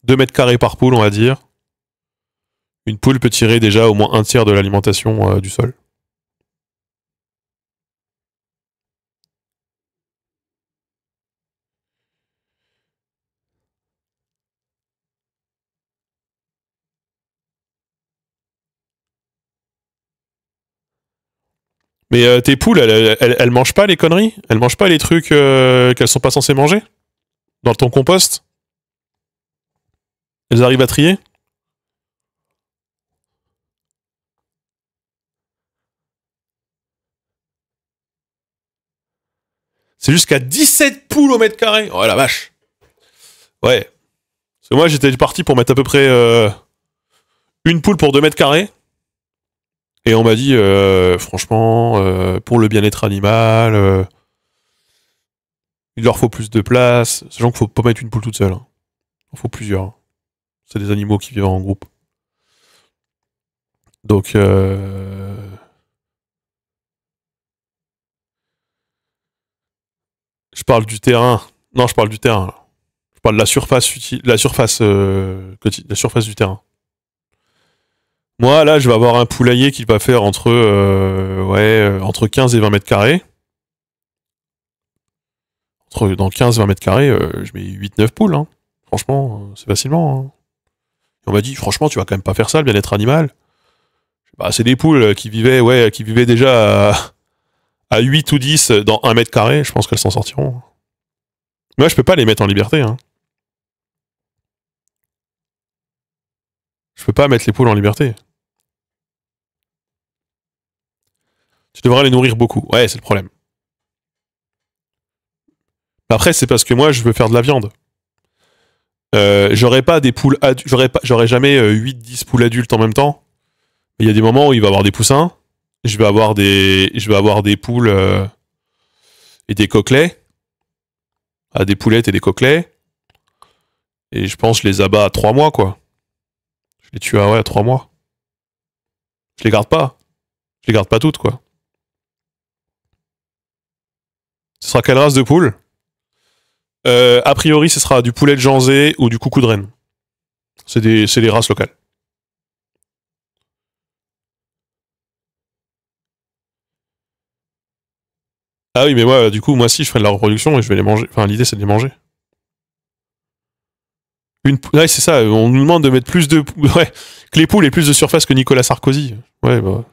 2 mètres carrés par poule, on va dire. Une poule peut tirer déjà au moins un tiers de l'alimentation du sol. Mais tes poules, elles mangent pas les conneries? Elles mangent pas les trucs qu'elles sont pas censées manger? Dans ton compost? Elles arrivent à trier? C'est jusqu'à 17 poules au mètre carré. Oh la vache. Ouais. Parce que moi, j'étais parti pour mettre à peu près une poule pour 2 mètres carrés. Et on m'a dit, franchement, pour le bien-être animal, il leur faut plus de place. Sachant qu'il faut pas mettre une poule toute seule. Hein. Il en faut plusieurs. C'est des animaux qui vivent en groupe. Donc, je parle du terrain. Non, je parle du terrain. Là. Je parle de la surface, la surface du terrain. Moi, là, je vais avoir un poulailler qui va faire entre 15 et 20 mètres carrés. Dans 15 et 20 mètres carrés, je mets 8-9 poules. Hein. Franchement, c'est facilement. Hein. Et on m'a dit, franchement, tu vas quand même pas faire ça, le bien-être animal. Bah, c'est des poules qui vivaient déjà à 8 ou 10 dans 1 mètre carré. Je pense qu'elles s'en sortiront. Moi, je peux pas les mettre en liberté. Hein. Je peux pas mettre les poules en liberté. Tu devras les nourrir beaucoup. Ouais, c'est le problème. Après, c'est parce que moi, je veux faire de la viande. J'aurais pas des poules j'aurais jamais 8-10 poules adultes en même temps. Il y a des moments où il va y avoir des poussins. Je vais avoir des poules et des coquelets. Ah, des poulettes et des coquelets. Et je pense que je les abats à 3 mois, quoi. Je les tue à 3 mois. Je les garde pas. Je les garde pas toutes, quoi. Ce sera quelle race de poule? A priori, ce sera du poulet de Janzé ou du coucou de Rennes. C'est les races locales. Ah oui, mais moi, du coup, moi si, je ferai de la reproduction et je vais les manger. Enfin, l'idée, c'est de les manger. Ouais, c'est ça. On nous demande de mettre plus de... Ouais, que les poules aient plus de surface que Nicolas Sarkozy. Ouais, bah...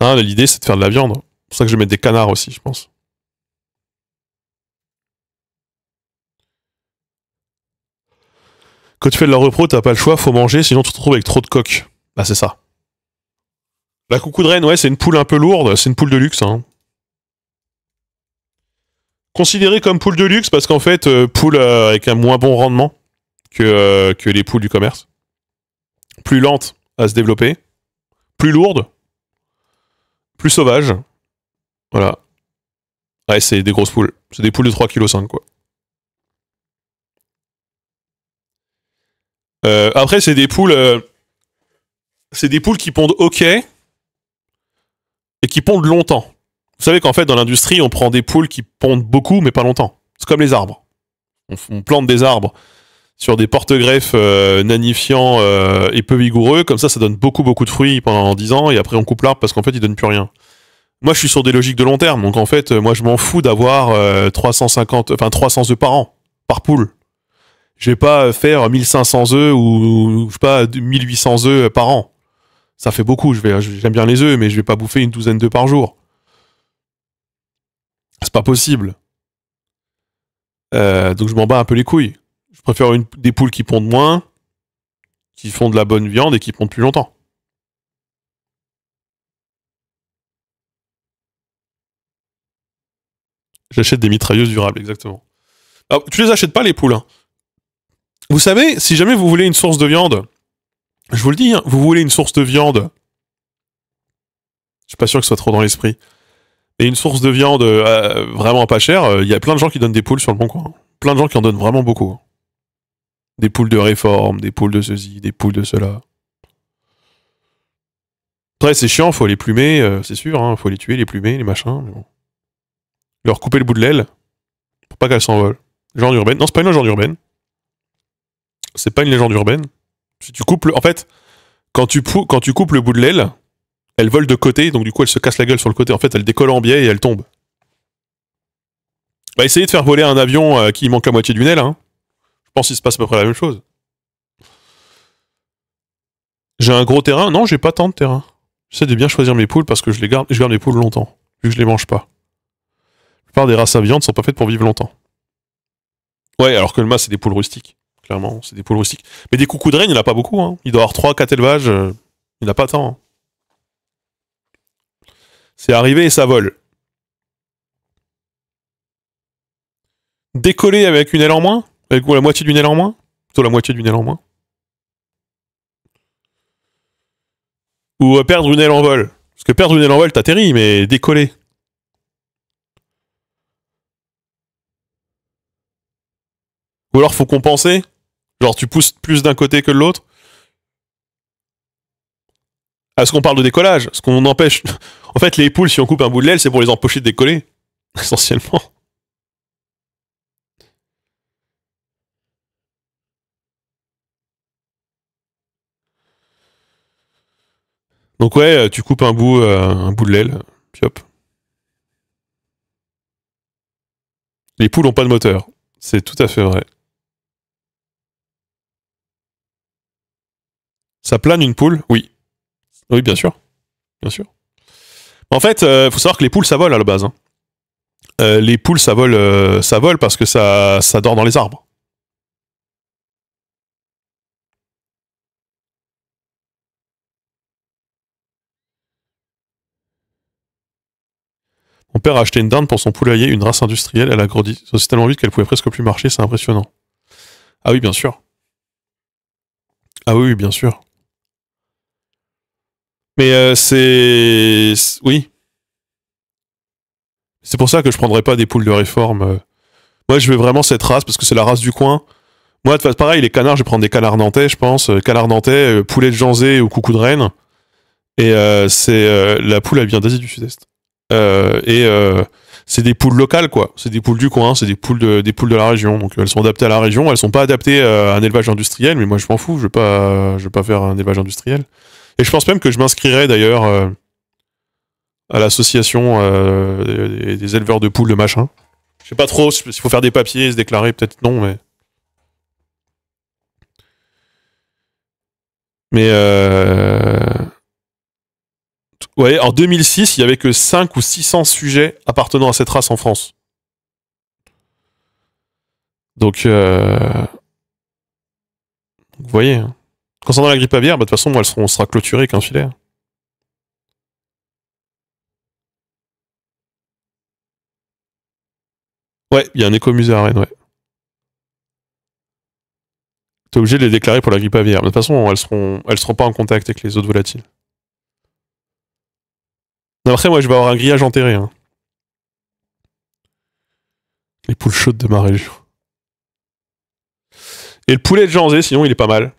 Ah, l'idée, c'est de faire de la viande. C'est pour ça que je vais mettre des canards aussi, je pense. Quand tu fais de la repro, t'as pas le choix, faut manger, sinon tu te retrouves avec trop de coques. Bah, c'est ça. La coucou de reine, ouais, c'est une poule un peu lourde, c'est une poule de luxe. Hein. Considérée comme poule de luxe parce qu'en fait, poule avec un moins bon rendement que les poules du commerce. Plus lente à se développer, plus lourde, plus sauvage. Voilà. Ouais, c'est des grosses poules. C'est des poules de 3,5 kg, quoi. Après, c'est des poules qui pondent ok et qui pondent longtemps. Vous savez qu'en fait, dans l'industrie, on prend des poules qui pondent beaucoup, mais pas longtemps. C'est comme les arbres. On plante des arbres sur des porte-greffes nanifiants et peu vigoureux. Comme ça donne beaucoup, beaucoup de fruits pendant 10 ans, et après, on coupe l'arbre parce qu'en fait, il donne plus rien. Moi, je suis sur des logiques de long terme. Donc, en fait, moi, je m'en fous d'avoir 300 œufs par an, par poule. Je vais pas faire 1500 œufs ou je sais pas, 1800 œufs par an. Ça fait beaucoup. J'aime bien les œufs, mais je vais pas bouffer une douzaine d'œufs par jour. C'est pas possible. Donc je m'en bats un peu les couilles. Je préfère des poules qui pondent moins, qui font de la bonne viande et qui pondent plus longtemps. J'achète des mitrailleuses durables, exactement. Alors, tu les achètes pas les poules. Hein. Vous savez, si jamais vous voulez une source de viande, je vous le dis, hein, vous voulez une source de viande, je suis pas sûr que ce soit trop dans l'esprit, et une source de viande vraiment pas chère, il y a plein de gens qui donnent des poules sur le bon coin. Plein de gens qui en donnent vraiment beaucoup. Des poules de réforme, des poules de ceci, des poules de cela. Après, c'est chiant, faut les plumer, c'est sûr, hein, faut les tuer, les plumer, les machins, mais bon. Leur couper le bout de l'aile, pour pas qu'elles s'envolent. Légende urbaine. Non, c'est pas une légende urbaine. C'est pas une légende urbaine. Si tu coupes en fait, quand tu coupes le bout de l'aile, elle vole de côté, donc du coup elle se casse la gueule sur le côté. En fait, elle décolle en biais et elle tombe. Bah, essayez de faire voler un avion qui manque la moitié d'une aile, hein. Je pense qu'il se passe à peu près la même chose. J'ai un gros terrain. Non, j'ai pas tant de terrain. J'essaie de bien choisir mes poules parce que je garde mes poules longtemps, vu que je les mange pas. La plupart des races à viande sont pas faites pour vivre longtemps. Ouais, alors que le mât, c'est des poules rustiques. Clairement, c'est des poules rustiques. Mais des coucous de reine, il n'y en a pas beaucoup, hein. Il doit y avoir 3-4 élevages. Il n'y en a pas tant, hein. C'est arrivé et ça vole. Décoller avec une aile en moins? Avec la moitié d'une aile en moins? Plutôt la moitié d'une aile en moins. Ou perdre une aile en vol. Parce que perdre une aile en vol, t'atterris, mais décoller. Ou alors faut compenser. Genre tu pousses plus d'un côté que de l'autre. Est-ce qu'on parle de décollage? Est-ce qu'on empêche. En fait, les poules, si on coupe un bout de l'aile, c'est pour les empêcher de décoller. Essentiellement. Donc ouais, tu coupes un bout de l'aile, puis hop. Les poules ont pas de moteur. C'est tout à fait vrai. Ça plane une poule? Oui. Oui, bien sûr. Bien sûr. En fait, faut savoir que les poules, ça vole à la base, hein. Les poules, ça vole parce que ça dort dans les arbres. Mon père a acheté une dinde pour son poulailler, une race industrielle. Elle a grandi aussi tellement vite qu'elle pouvait presque plus marcher. C'est impressionnant. Ah oui, bien sûr. Ah oui, bien sûr. Mais oui. C'est pour ça que je prendrais pas des poules de réforme. Moi, je veux vraiment cette race parce que c'est la race du coin. Moi, de toute façon, pareil, les canards, je vais prendre des canards nantais, je pense. Canards nantais, poulet de Janzé ou coucou de reine. Et la poule, elle vient d'Asie du Sud-Est. Et c'est des poules locales, quoi. C'est des poules du coin, c'est des poules de la région. Donc elles sont adaptées à la région. Elles sont pas adaptées à un élevage industriel, mais moi je m'en fous. Je vais pas faire un élevage industriel. Et je pense même que je m'inscrirai d'ailleurs à l'association des éleveurs de poules de machin. Je sais pas trop s'il faut faire des papiers, se déclarer, peut-être non, mais. Mais ouais, en 2006, il y avait que 5 ou 600 sujets appartenant à cette race en France. Donc, vous voyez. Hein. Concernant la grippe aviaire, bah, de toute façon, on sera clôturé qu'un filet. Hein. Ouais, il y a un écomusée à Rennes, ouais. T'es obligé de les déclarer pour la grippe aviaire. Mais de toute façon, elles seront pas en contact avec les autres volatiles. Non, après, moi, je vais avoir un grillage enterré. Hein. Les poules chaudes de ma région. Et le poulet de Janzé, sinon, il est pas mal.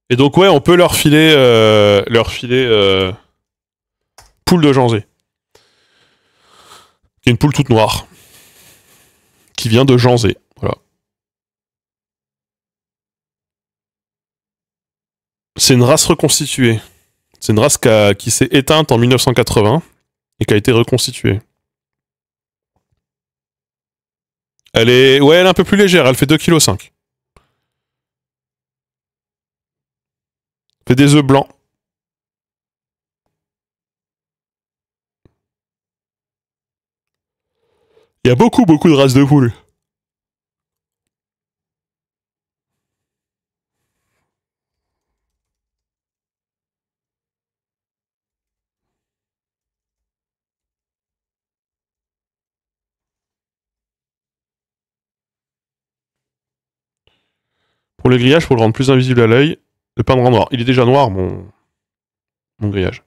Et donc, ouais, on peut leur filer poule de Janzé. Qui est une poule toute noire. Qui vient de Janzé. Voilà. C'est une race reconstituée. C'est une race qui s'est éteinte en 1980 et qui a été reconstituée. Elle est un peu plus légère, elle fait 2,5 kg. Elle fait des œufs blancs. Il y a beaucoup, beaucoup de races de poules. Pour le grillage, pour le rendre plus invisible à l'œil, le peindre en noir. Il est déjà noir, mon grillage.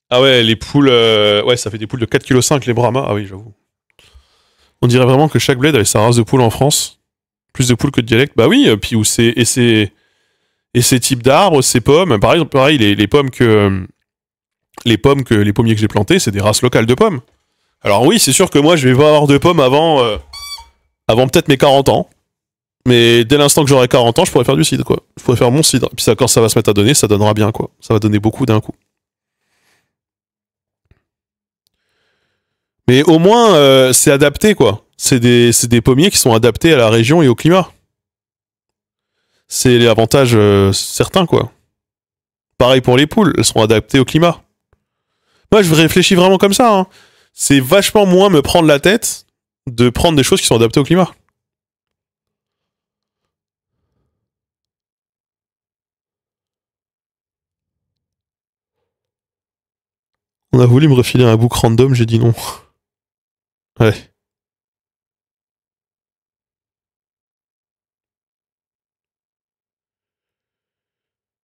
Ah ouais, les poules... ouais, ça fait des poules de 4,5 kg les Brahma. Ah oui, j'avoue. On dirait vraiment que chaque bled avait sa race de poule en France. Plus de poules que de dialectes. Bah oui, puis où c'est... Et ces types d'arbres, ces pommes... Par exemple, pareil, les pommes que... Les pommiers que j'ai plantés, c'est des races locales de pommes. Alors oui, c'est sûr que moi, je vais pas avoir de pommes avant peut-être mes 40 ans. Mais dès l'instant que j'aurai 40 ans, je pourrais faire du cidre, quoi. Je pourrais faire mon cidre. Et puis ça, quand ça va se mettre à donner, ça donnera bien, quoi. Ça va donner beaucoup d'un coup. Mais au moins, c'est adapté, quoi. C'est des pommiers qui sont adaptés à la région et au climat. C'est les avantages certains, quoi. Pareil pour les poules, elles seront adaptées au climat. Moi, je réfléchis vraiment comme ça, hein. C'est vachement moins me prendre la tête de prendre des choses qui sont adaptées au climat. On a voulu me refiler un book random, j'ai dit non. Ouais.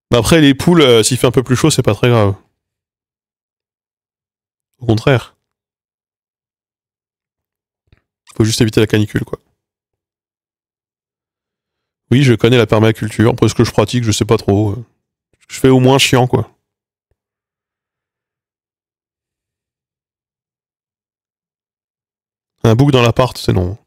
Mais après, les poules, s'il fait un peu plus chaud, c'est pas très grave. Au contraire. Faut juste éviter la canicule, quoi. Oui, je connais la permaculture. Après, ce que je pratique, je sais pas trop. Je fais au moins chiant, quoi. Un bouc dans l'appart, c'est non.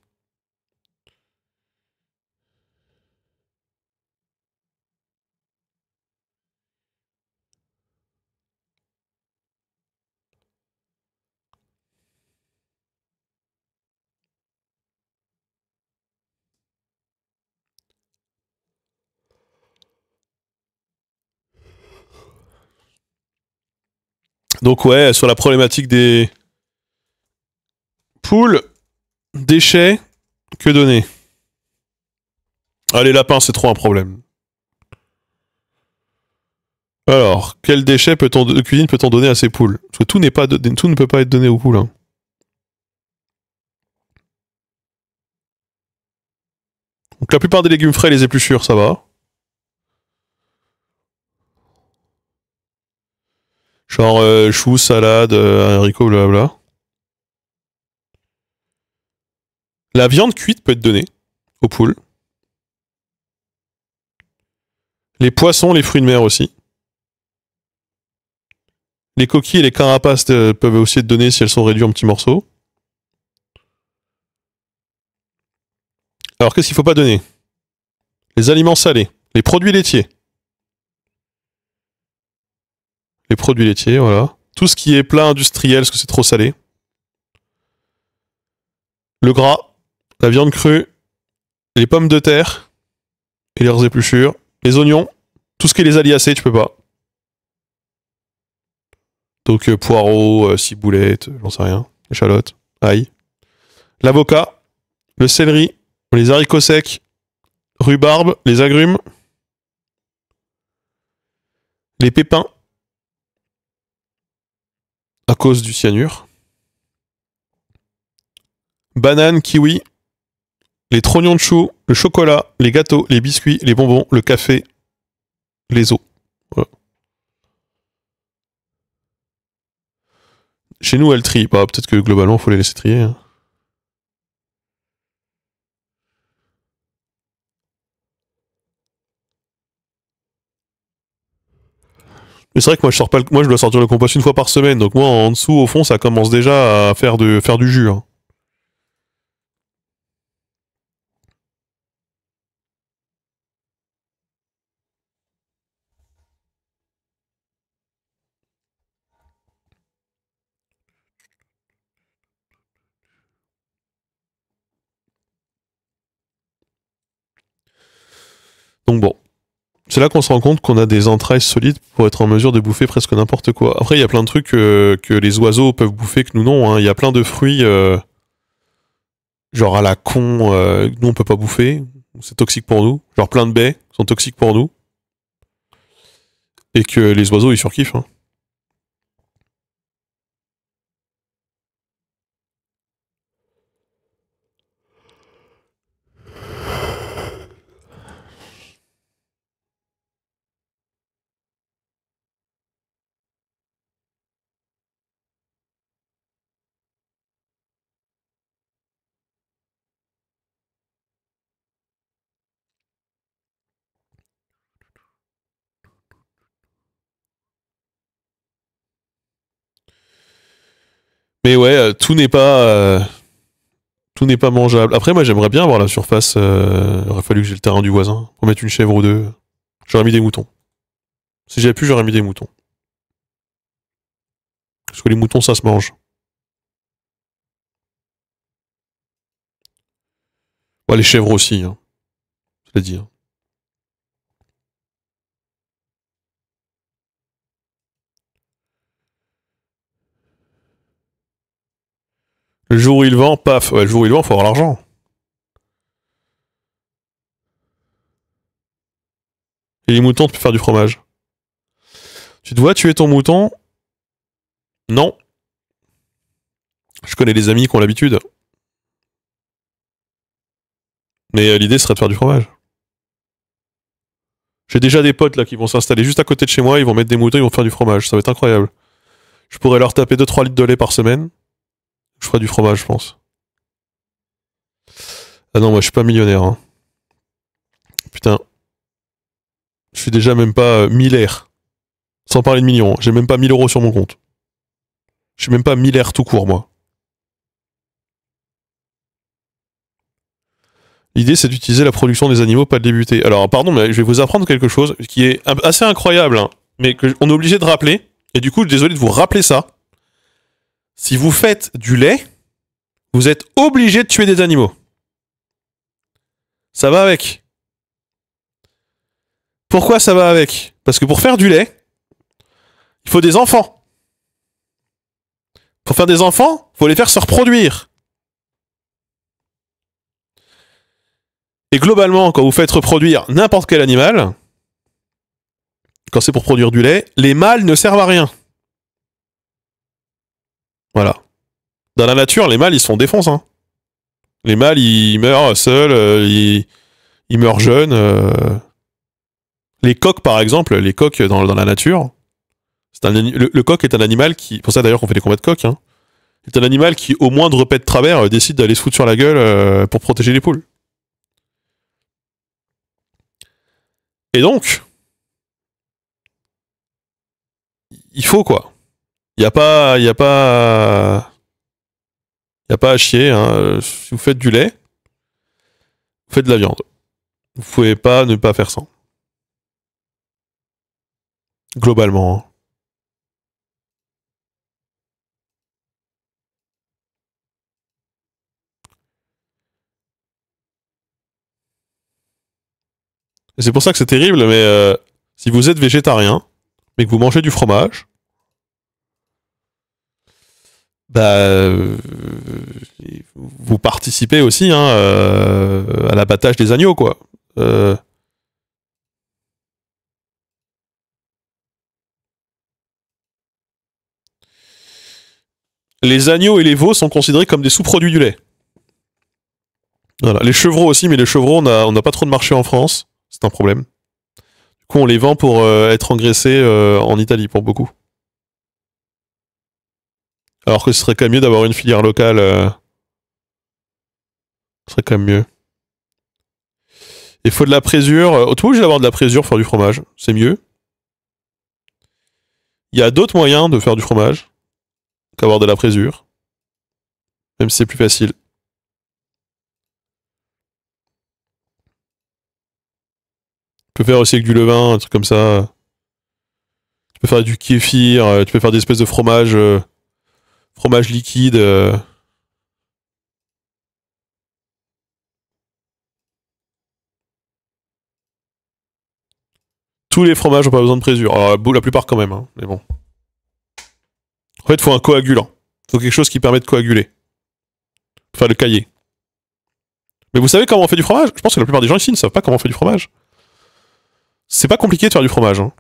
Donc ouais, sur la problématique des poules, déchets, que donner? Ah, les lapins, c'est trop un problème. Alors, quel déchet de cuisine peut-on donner à ces poules? Parce que tout ne peut pas être donné aux poules, hein. Donc la plupart des légumes frais, les épluchures, ça va. Genre choux, salade, haricots, blablabla. La viande cuite peut être donnée aux poules. Les poissons, les fruits de mer aussi. Les coquilles et les carapaces peuvent aussi être données si elles sont réduites en petits morceaux. Alors qu'est-ce qu'il faut pas donner? Les aliments salés, les produits laitiers. Les produits laitiers, voilà. Tout ce qui est plat industriel, parce que c'est trop salé. Le gras, la viande crue, les pommes de terre et leurs épluchures, les oignons, tout ce qui est les aliacés, tu peux pas. Donc poireaux, ciboulettes, j'en sais rien, échalotes, ail. L'avocat, le céleri, les haricots secs, rhubarbe, les agrumes, les pépins, à cause du cyanure. Banane, kiwi, les trognons de chou, le chocolat, les gâteaux, les biscuits, les bonbons, le café, les os. Voilà. Chez nous, elles trient pas. Peut-être que globalement, faut les laisser trier, hein. Mais c'est vrai que moi, moi, je dois sortir le compost une fois par semaine. Donc moi, en dessous, au fond, ça commence déjà à faire du jus, hein. Donc bon. C'est là qu'on se rend compte qu'on a des entrailles solides pour être en mesure de bouffer presque n'importe quoi. Après, il y a plein de trucs que les oiseaux peuvent bouffer que nous non, hein. Il y a plein de fruits, genre à la con, que nous on peut pas bouffer. C'est toxique pour nous. Genre plein de baies sont toxiques pour nous. Et que les oiseaux, ils surkiffent. Hein. Mais ouais, tout n'est pas mangeable. Après, moi, j'aimerais bien avoir la surface. Il aurait fallu que j'ai le terrain du voisin pour mettre une chèvre ou deux. J'aurais mis des moutons. Si j'avais pu, j'aurais mis des moutons. Parce que les moutons, ça se mange. Ouais, les chèvres aussi, hein. Je l'ai dit. Hein. Le jour où il vend, paf. Ouais, le jour où il vend, faut avoir l'argent. Et les moutons, tu peux faire du fromage. Tu dois tuer ton mouton? Non. Je connais des amis qui ont l'habitude. Mais l'idée serait de faire du fromage. J'ai déjà des potes là qui vont s'installer juste à côté de chez moi, ils vont mettre des moutons, ils vont faire du fromage. Ça va être incroyable. Je pourrais leur taper 2-3 litres de lait par semaine. Je ferais du fromage, je pense. Ah non, moi je suis pas millionnaire. Hein. Putain. Je suis déjà même pas millaire. Sans parler de millions. J'ai même pas 1000 € sur mon compte. Je suis même pas millaire tout court, moi. L'idée, c'est d'utiliser la production des animaux, pas de débuter. Alors, pardon, mais je vais vous apprendre quelque chose qui est assez incroyable, hein, mais qu'on est obligé de rappeler. Et du coup, désolé de vous rappeler ça. Si vous faites du lait, vous êtes obligé de tuer des animaux. Ça va avec. Pourquoi ça va avec? Parce que pour faire du lait, il faut des enfants. Pour faire des enfants, il faut les faire se reproduire. Et globalement, quand vous faites reproduire n'importe quel animal, quand c'est pour produire du lait, les mâles ne servent à rien. Voilà. Dans la nature, les mâles, ils se font défoncer. Hein. Les mâles, ils meurent seuls, ils meurent jeunes. Les coqs, par exemple, les coqs dans la nature, le coq est un animal qui... Pour ça, d'ailleurs, qu'on fait des combats de coqs. Hein, c'est un animal qui, au moindre pet de travers, décide d'aller se foutre sur la gueule pour protéger les poules. Et donc, il faut quoi. Il n'y a pas... Il n'y a pas... Il n'y a pas à chier. Hein. Si vous faites du lait, vous faites de la viande. Vous pouvez pas ne pas faire ça. Globalement. Hein. Et c'est pour ça que c'est terrible, mais si vous êtes végétarien, mais que vous mangez du fromage, bah, vous participez aussi hein, à l'abattage des agneaux, quoi. Les agneaux et les veaux sont considérés comme des sous-produits du lait. Voilà. Les chevreaux aussi, mais les chevreaux, on n'a pas trop de marché en France. C'est un problème. Du coup, on les vend pour être engraissés en Italie, pour beaucoup. Alors que ce serait quand même mieux d'avoir une filière locale. Ce serait quand même mieux. Il faut de la présure. T'es obligé d'avoir de la présure pour faire du fromage. C'est mieux. Il y a d'autres moyens de faire du fromage qu'avoir de la présure. Même si c'est plus facile. Tu peux faire aussi avec du levain, un truc comme ça. Tu peux faire du kéfir, tu peux faire des espèces de fromage liquide. Tous les fromages n'ont pas besoin de présure. Alors la plupart quand même, hein, mais bon. En fait, il faut un coagulant. Il faut quelque chose qui permet de coaguler. Enfin, le cahier. Mais vous savez comment on fait du fromage? Je pense que la plupart des gens ici ne savent pas comment on fait du fromage. C'est pas compliqué de faire du fromage. Hein.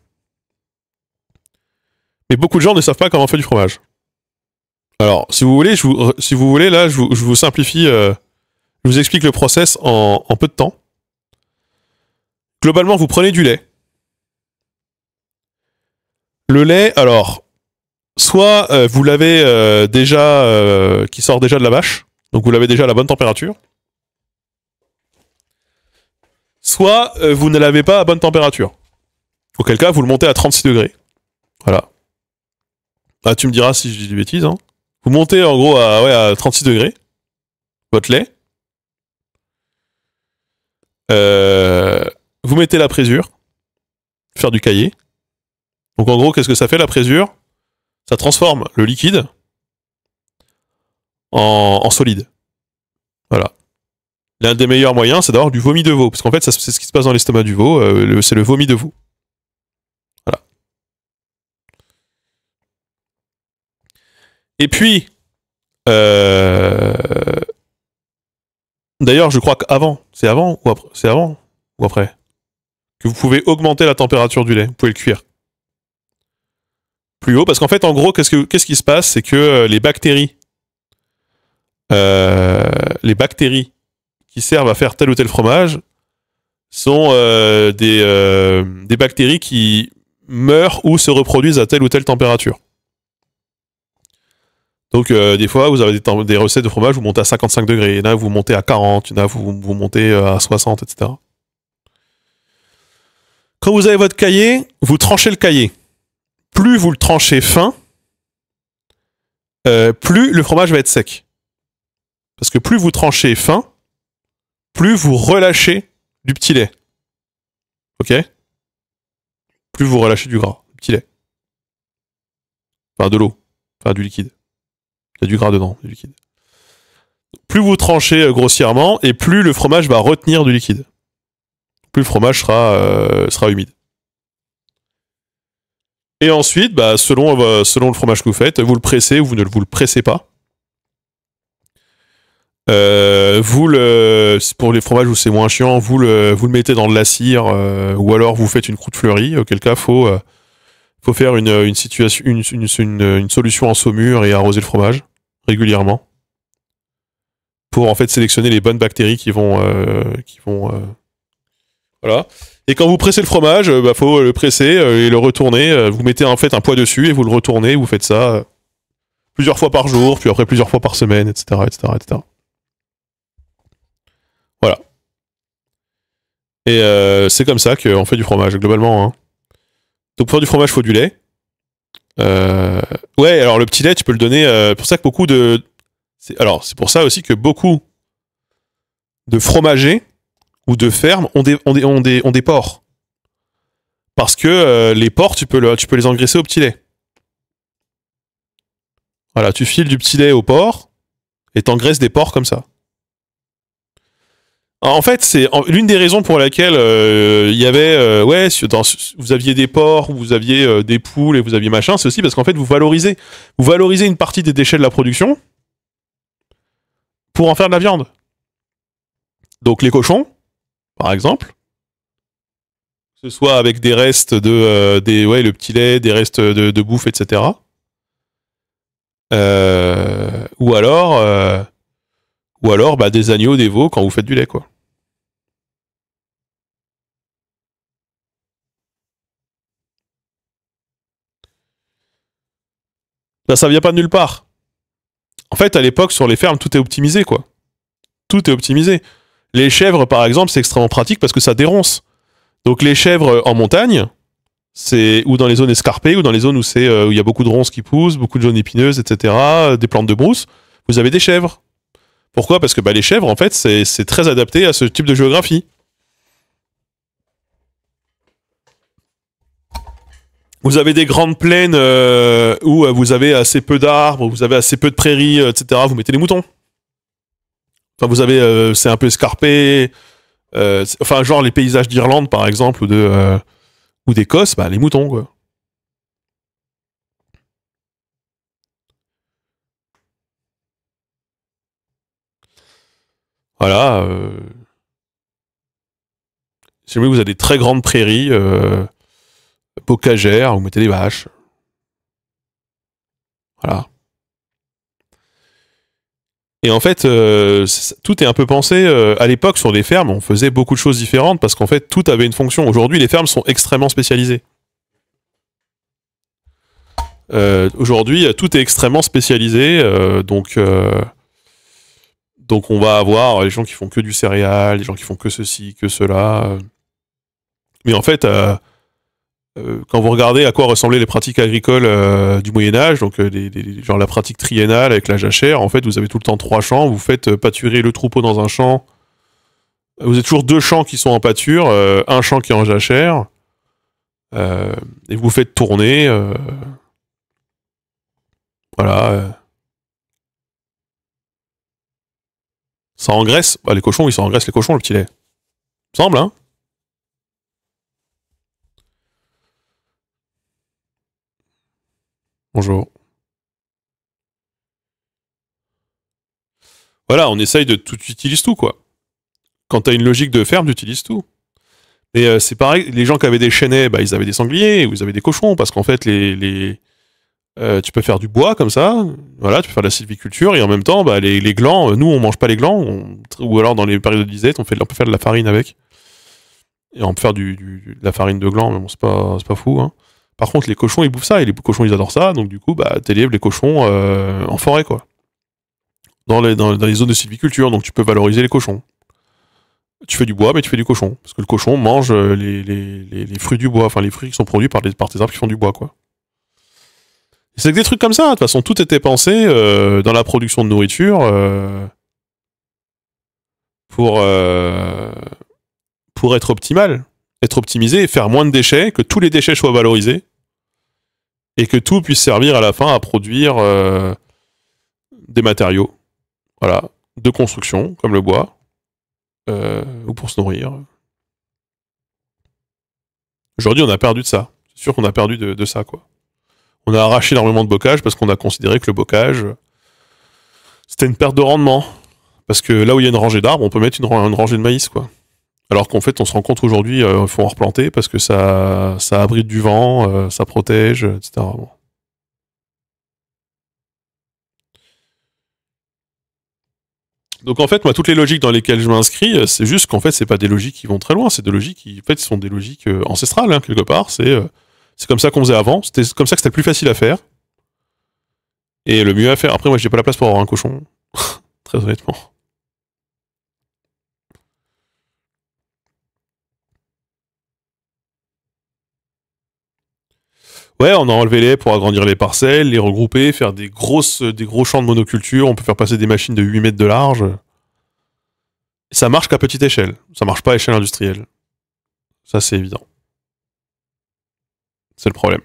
Mais beaucoup de gens ne savent pas comment on fait du fromage. Alors, si vous voulez, si vous voulez là, je vous simplifie, je vous explique le process en peu de temps. Globalement, vous prenez du lait. Le lait, alors, soit vous l'avez déjà, qui sort déjà de la vache, donc vous l'avez déjà à la bonne température. Soit vous ne l'avez pas à bonne température. Auquel cas, vous le montez à 36 degrés. Voilà. Ah, tu me diras si je dis des bêtises. Hein. Vous montez en gros à 36 degrés votre lait. Vous mettez la présure. Faire du caillé. Donc en gros, qu'est-ce que ça fait la présure? Ça transforme le liquide en solide. Voilà. L'un des meilleurs moyens, c'est d'avoir du vomi de veau. Parce qu'en fait, c'est ce qui se passe dans l'estomac du veau. C'est le vomi de veau. Voilà. Et puis, d'ailleurs, je crois qu'avant, c'est avant ou après, c'est avant ou après, que vous pouvez augmenter la température du lait. Vous pouvez le cuire plus haut, parce qu'en fait, en gros, qu'est-ce qui se passe, c'est que les bactéries qui servent à faire tel ou tel fromage sont des bactéries qui meurent ou se reproduisent à telle ou telle température. Donc des fois, vous avez des recettes de fromage, vous montez à 55 degrés, il y en a vous montez à 40, il y en a vous montez à 60, etc. Quand vous avez votre caillé, vous tranchez le caillé. Plus vous le tranchez fin, plus le fromage va être sec. Parce que plus vous tranchez fin, plus vous relâchez du petit lait. Ok? Plus vous relâchez du gras, du petit lait. Enfin, de l'eau. Enfin, du liquide. Il y a du gras dedans, du liquide. Plus vous tranchez grossièrement, et plus le fromage va retenir du liquide. Plus le fromage sera humide. Et ensuite, bah, selon le fromage que vous faites, vous le pressez ou vous ne vous le pressez pas. Pour les fromages où c'est moins chiant, vous le mettez dans de la cire, ou alors vous faites une croûte fleurie, auquel cas faut faire une solution en saumure et arroser le fromage régulièrement pour en fait sélectionner les bonnes bactéries qui vont voilà. Et quand vous pressez le fromage, bah faut le presser et le retourner. Vous mettez en fait un poids dessus et vous le retournez. Vous faites ça plusieurs fois par jour, puis après plusieurs fois par semaine, etc., etc., etc. Voilà. Et c'est comme ça qu'on fait du fromage globalement. Hein. Donc pour faire du fromage, il faut du lait. Ouais, alors le petit lait, tu peux le donner. Pour ça que beaucoup de, c'est pour ça aussi que beaucoup de fromagers ou de fermes ont des porcs. Parce que les porcs, tu peux les engraisser au petit lait. Voilà, tu files du petit lait au porc et t'engraisses des porcs comme ça. En fait, c'est l'une des raisons pour laquelle il y avait, vous aviez des porcs, vous aviez des poules et vous aviez machin, c'est aussi parce qu'en fait, vous valorisez une partie des déchets de la production pour en faire de la viande. Donc les cochons, par exemple, que ce soit avec des restes le petit lait, des restes de bouffe, etc. Ou alors bah, des agneaux, des veaux quand vous faites du lait, quoi. Là, ça vient pas de nulle part. En fait, à l'époque, sur les fermes, tout est optimisé, quoi. Tout est optimisé. Les chèvres, par exemple, c'est extrêmement pratique parce que ça déronce. Donc les chèvres en montagne, c'est ou dans les zones escarpées, ou dans les zones où où il y a beaucoup de ronces qui poussent, beaucoup de zones épineuses, etc., des plantes de brousse, vous avez des chèvres. Pourquoi? Parce que bah, les chèvres, en fait, c'est très adapté à ce type de géographie. Vous avez des grandes plaines où vous avez assez peu d'arbres, vous avez assez peu de prairies, etc. Vous mettez les moutons. Enfin, vous avez, c'est un peu escarpé. Enfin, genre les paysages d'Irlande, par exemple, ou d'Écosse, bah, les moutons, quoi. Voilà. Si vous avez des très grandes prairies, bocagères, vous mettez des vaches. Voilà. Et en fait, tout est un peu pensé. À l'époque, sur les fermes, on faisait beaucoup de choses différentes parce qu'en fait, tout avait une fonction. Aujourd'hui, les fermes sont extrêmement spécialisées. Aujourd'hui, tout est extrêmement spécialisé. Donc, on va avoir les gens qui font que du céréal, les gens qui font que ceci, que cela. Mais en fait, quand vous regardez à quoi ressemblaient les pratiques agricoles du Moyen-Âge, donc genre la pratique triennale avec la jachère, en fait, vous avez tout le temps 3 champs, vous faites pâturer le troupeau dans un champ. Vous avez toujours 2 champs qui sont en pâture, un champ qui est en jachère, et vous faites tourner. Voilà. Ça engraisse. Bah, les cochons, ils s'engraissent les cochons, le petit lait. Il me semble, hein. Bonjour. Voilà, on essaye de tout, tu utilises tout, quoi. Quand t'as une logique de ferme, tu utilises tout. Et c'est pareil, les gens qui avaient des chênaies, bah, ils avaient des sangliers, ou ils avaient des cochons, parce qu'en fait, tu peux faire du bois comme ça, voilà, tu peux faire de la sylviculture, et en même temps, bah, les glands, nous, on mange pas les glands, ou alors dans les périodes de disette, on peut faire de la farine avec. Et on peut faire de la farine de gland, mais bon, c'est pas fou, hein. Par contre, les cochons, ils bouffent ça, et les cochons, ils adorent ça, donc du coup, bah, t'élèves les cochons en forêt, quoi. Dans les zones de sylviculture, donc tu peux valoriser les cochons. Tu fais du bois, mais tu fais du cochon. Parce que le cochon mange les fruits du bois, enfin les fruits qui sont produits par tes arbres qui font du bois, quoi. Et c'est que des trucs comme ça, de toute façon, tout était pensé dans la production de nourriture pour, euh, pour être optimisé, faire moins de déchets, que tous les déchets soient valorisés, et que tout puisse servir à la fin à produire des matériaux, voilà, de construction, comme le bois, ou pour se nourrir. Aujourd'hui, on a perdu de ça. C'est sûr qu'on a perdu de ça, quoi. On a arraché énormément de bocage parce qu'on a considéré que le bocage, c'était une perte de rendement. Parce que là où il y a une rangée d'arbres, on peut mettre une rangée de maïs, quoi. Alors qu'en fait, on se rend compte aujourd'hui, il faut en replanter parce que ça abrite du vent, ça protège, etc. Bon. Donc en fait, moi, toutes les logiques dans lesquelles je m'inscris, c'est juste qu'en fait, c'est pas des logiques qui vont très loin, c'est des logiques qui, en fait, sont des logiques ancestrales, hein, quelque part. C'est comme ça qu'on faisait avant, c'était comme ça que c'était le plus facile à faire. Et le mieux à faire. Après, moi, j'ai pas la place pour avoir un cochon, très honnêtement. Ouais, on a enlevé les haies pour agrandir les parcelles, les regrouper, faire des gros champs de monoculture. On peut faire passer des machines de 8 mètres de large. Ça marche qu'à petite échelle. Ça marche pas à échelle industrielle. Ça, c'est évident. C'est le problème.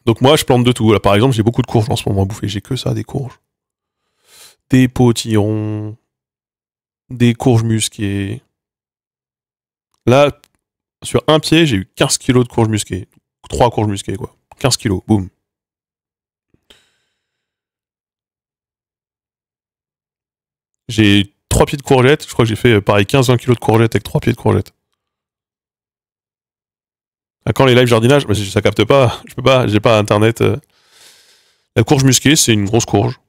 Donc moi, je plante de tout. Là, par exemple, j'ai beaucoup de courges en ce moment à bouffer. J'ai que ça, des courges. Des potirons, des courges musquées. Là, sur un pied, j'ai eu 15 kilos de courges musquées. 3 courges musquées, quoi. 15 kilos, boum. J'ai 3 pieds de courgettes. Je crois que j'ai fait pareil 15-20 kilos de courgettes avec 3 pieds de courgettes. Ah, quand les live jardinage, bah, ça capte pas. Je peux pas, j'ai pas internet. La courge musquée, c'est une grosse courge.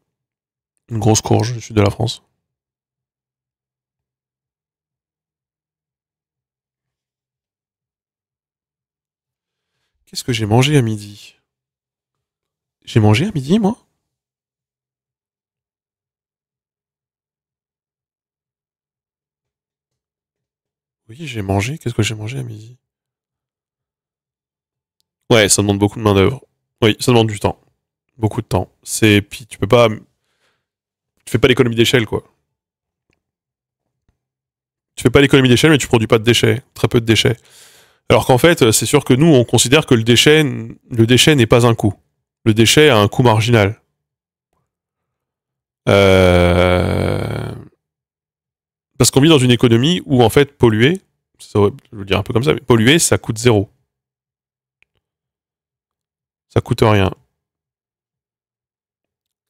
Une grosse courge du sud de la France. Qu'est-ce que j'ai mangé à midi? J'ai mangé à midi, moi? Oui, j'ai mangé. Qu'est-ce que j'ai mangé à midi? Ouais, ça demande beaucoup de main-d'œuvre. Oui, ça demande du temps. Beaucoup de temps. Puis tu peux pas. Tu fais pas l'économie d'échelle, quoi. Tu fais pas l'économie d'échelle, mais tu produis pas de déchets. Très peu de déchets. Alors qu'en fait, c'est sûr que nous, on considère que le déchet n'est pas un coût. Le déchet a un coût marginal. Euh, Parce qu'on vit dans une économie où, en fait, polluer, je veux le dire un peu comme ça, mais polluer, ça coûte zéro. Ça coûte rien.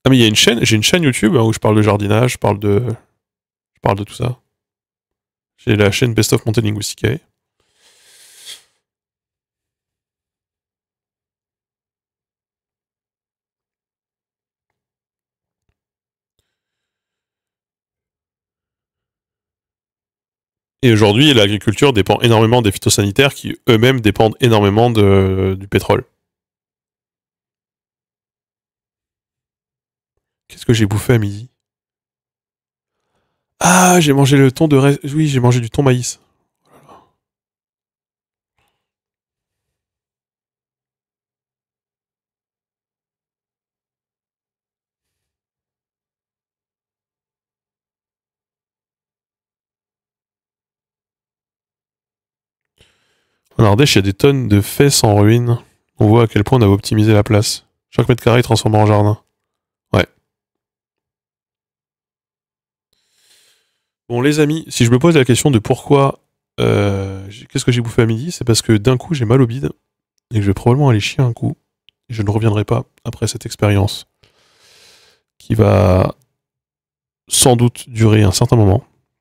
Ah, mais il y a une chaîne, j'ai une chaîne YouTube hein, où je parle de jardinage, je parle de parle de tout ça. J'ai la chaîne Best of Monte Linguisticae. Et aujourd'hui, l'agriculture dépend énormément des phytosanitaires qui eux-mêmes dépendent énormément du pétrole. Qu'est-ce que j'ai bouffé à midi? Ah, j'ai mangé le thon de... Oui, j'ai mangé du thon maïs. En Ardèche, il y a des tonnes de fesses en ruine. On voit à quel point on a optimisé la place. Chaque mètre carré est transformé en jardin. Ouais. Bon, les amis, si je me pose la question de pourquoi... qu'est-ce que j'ai bouffé à midi, c'est parce que d'un coup, j'ai mal au bide. Et que je vais probablement aller chier un coup. Et je ne reviendrai pas après cette expérience. Qui va sans doute durer un certain moment.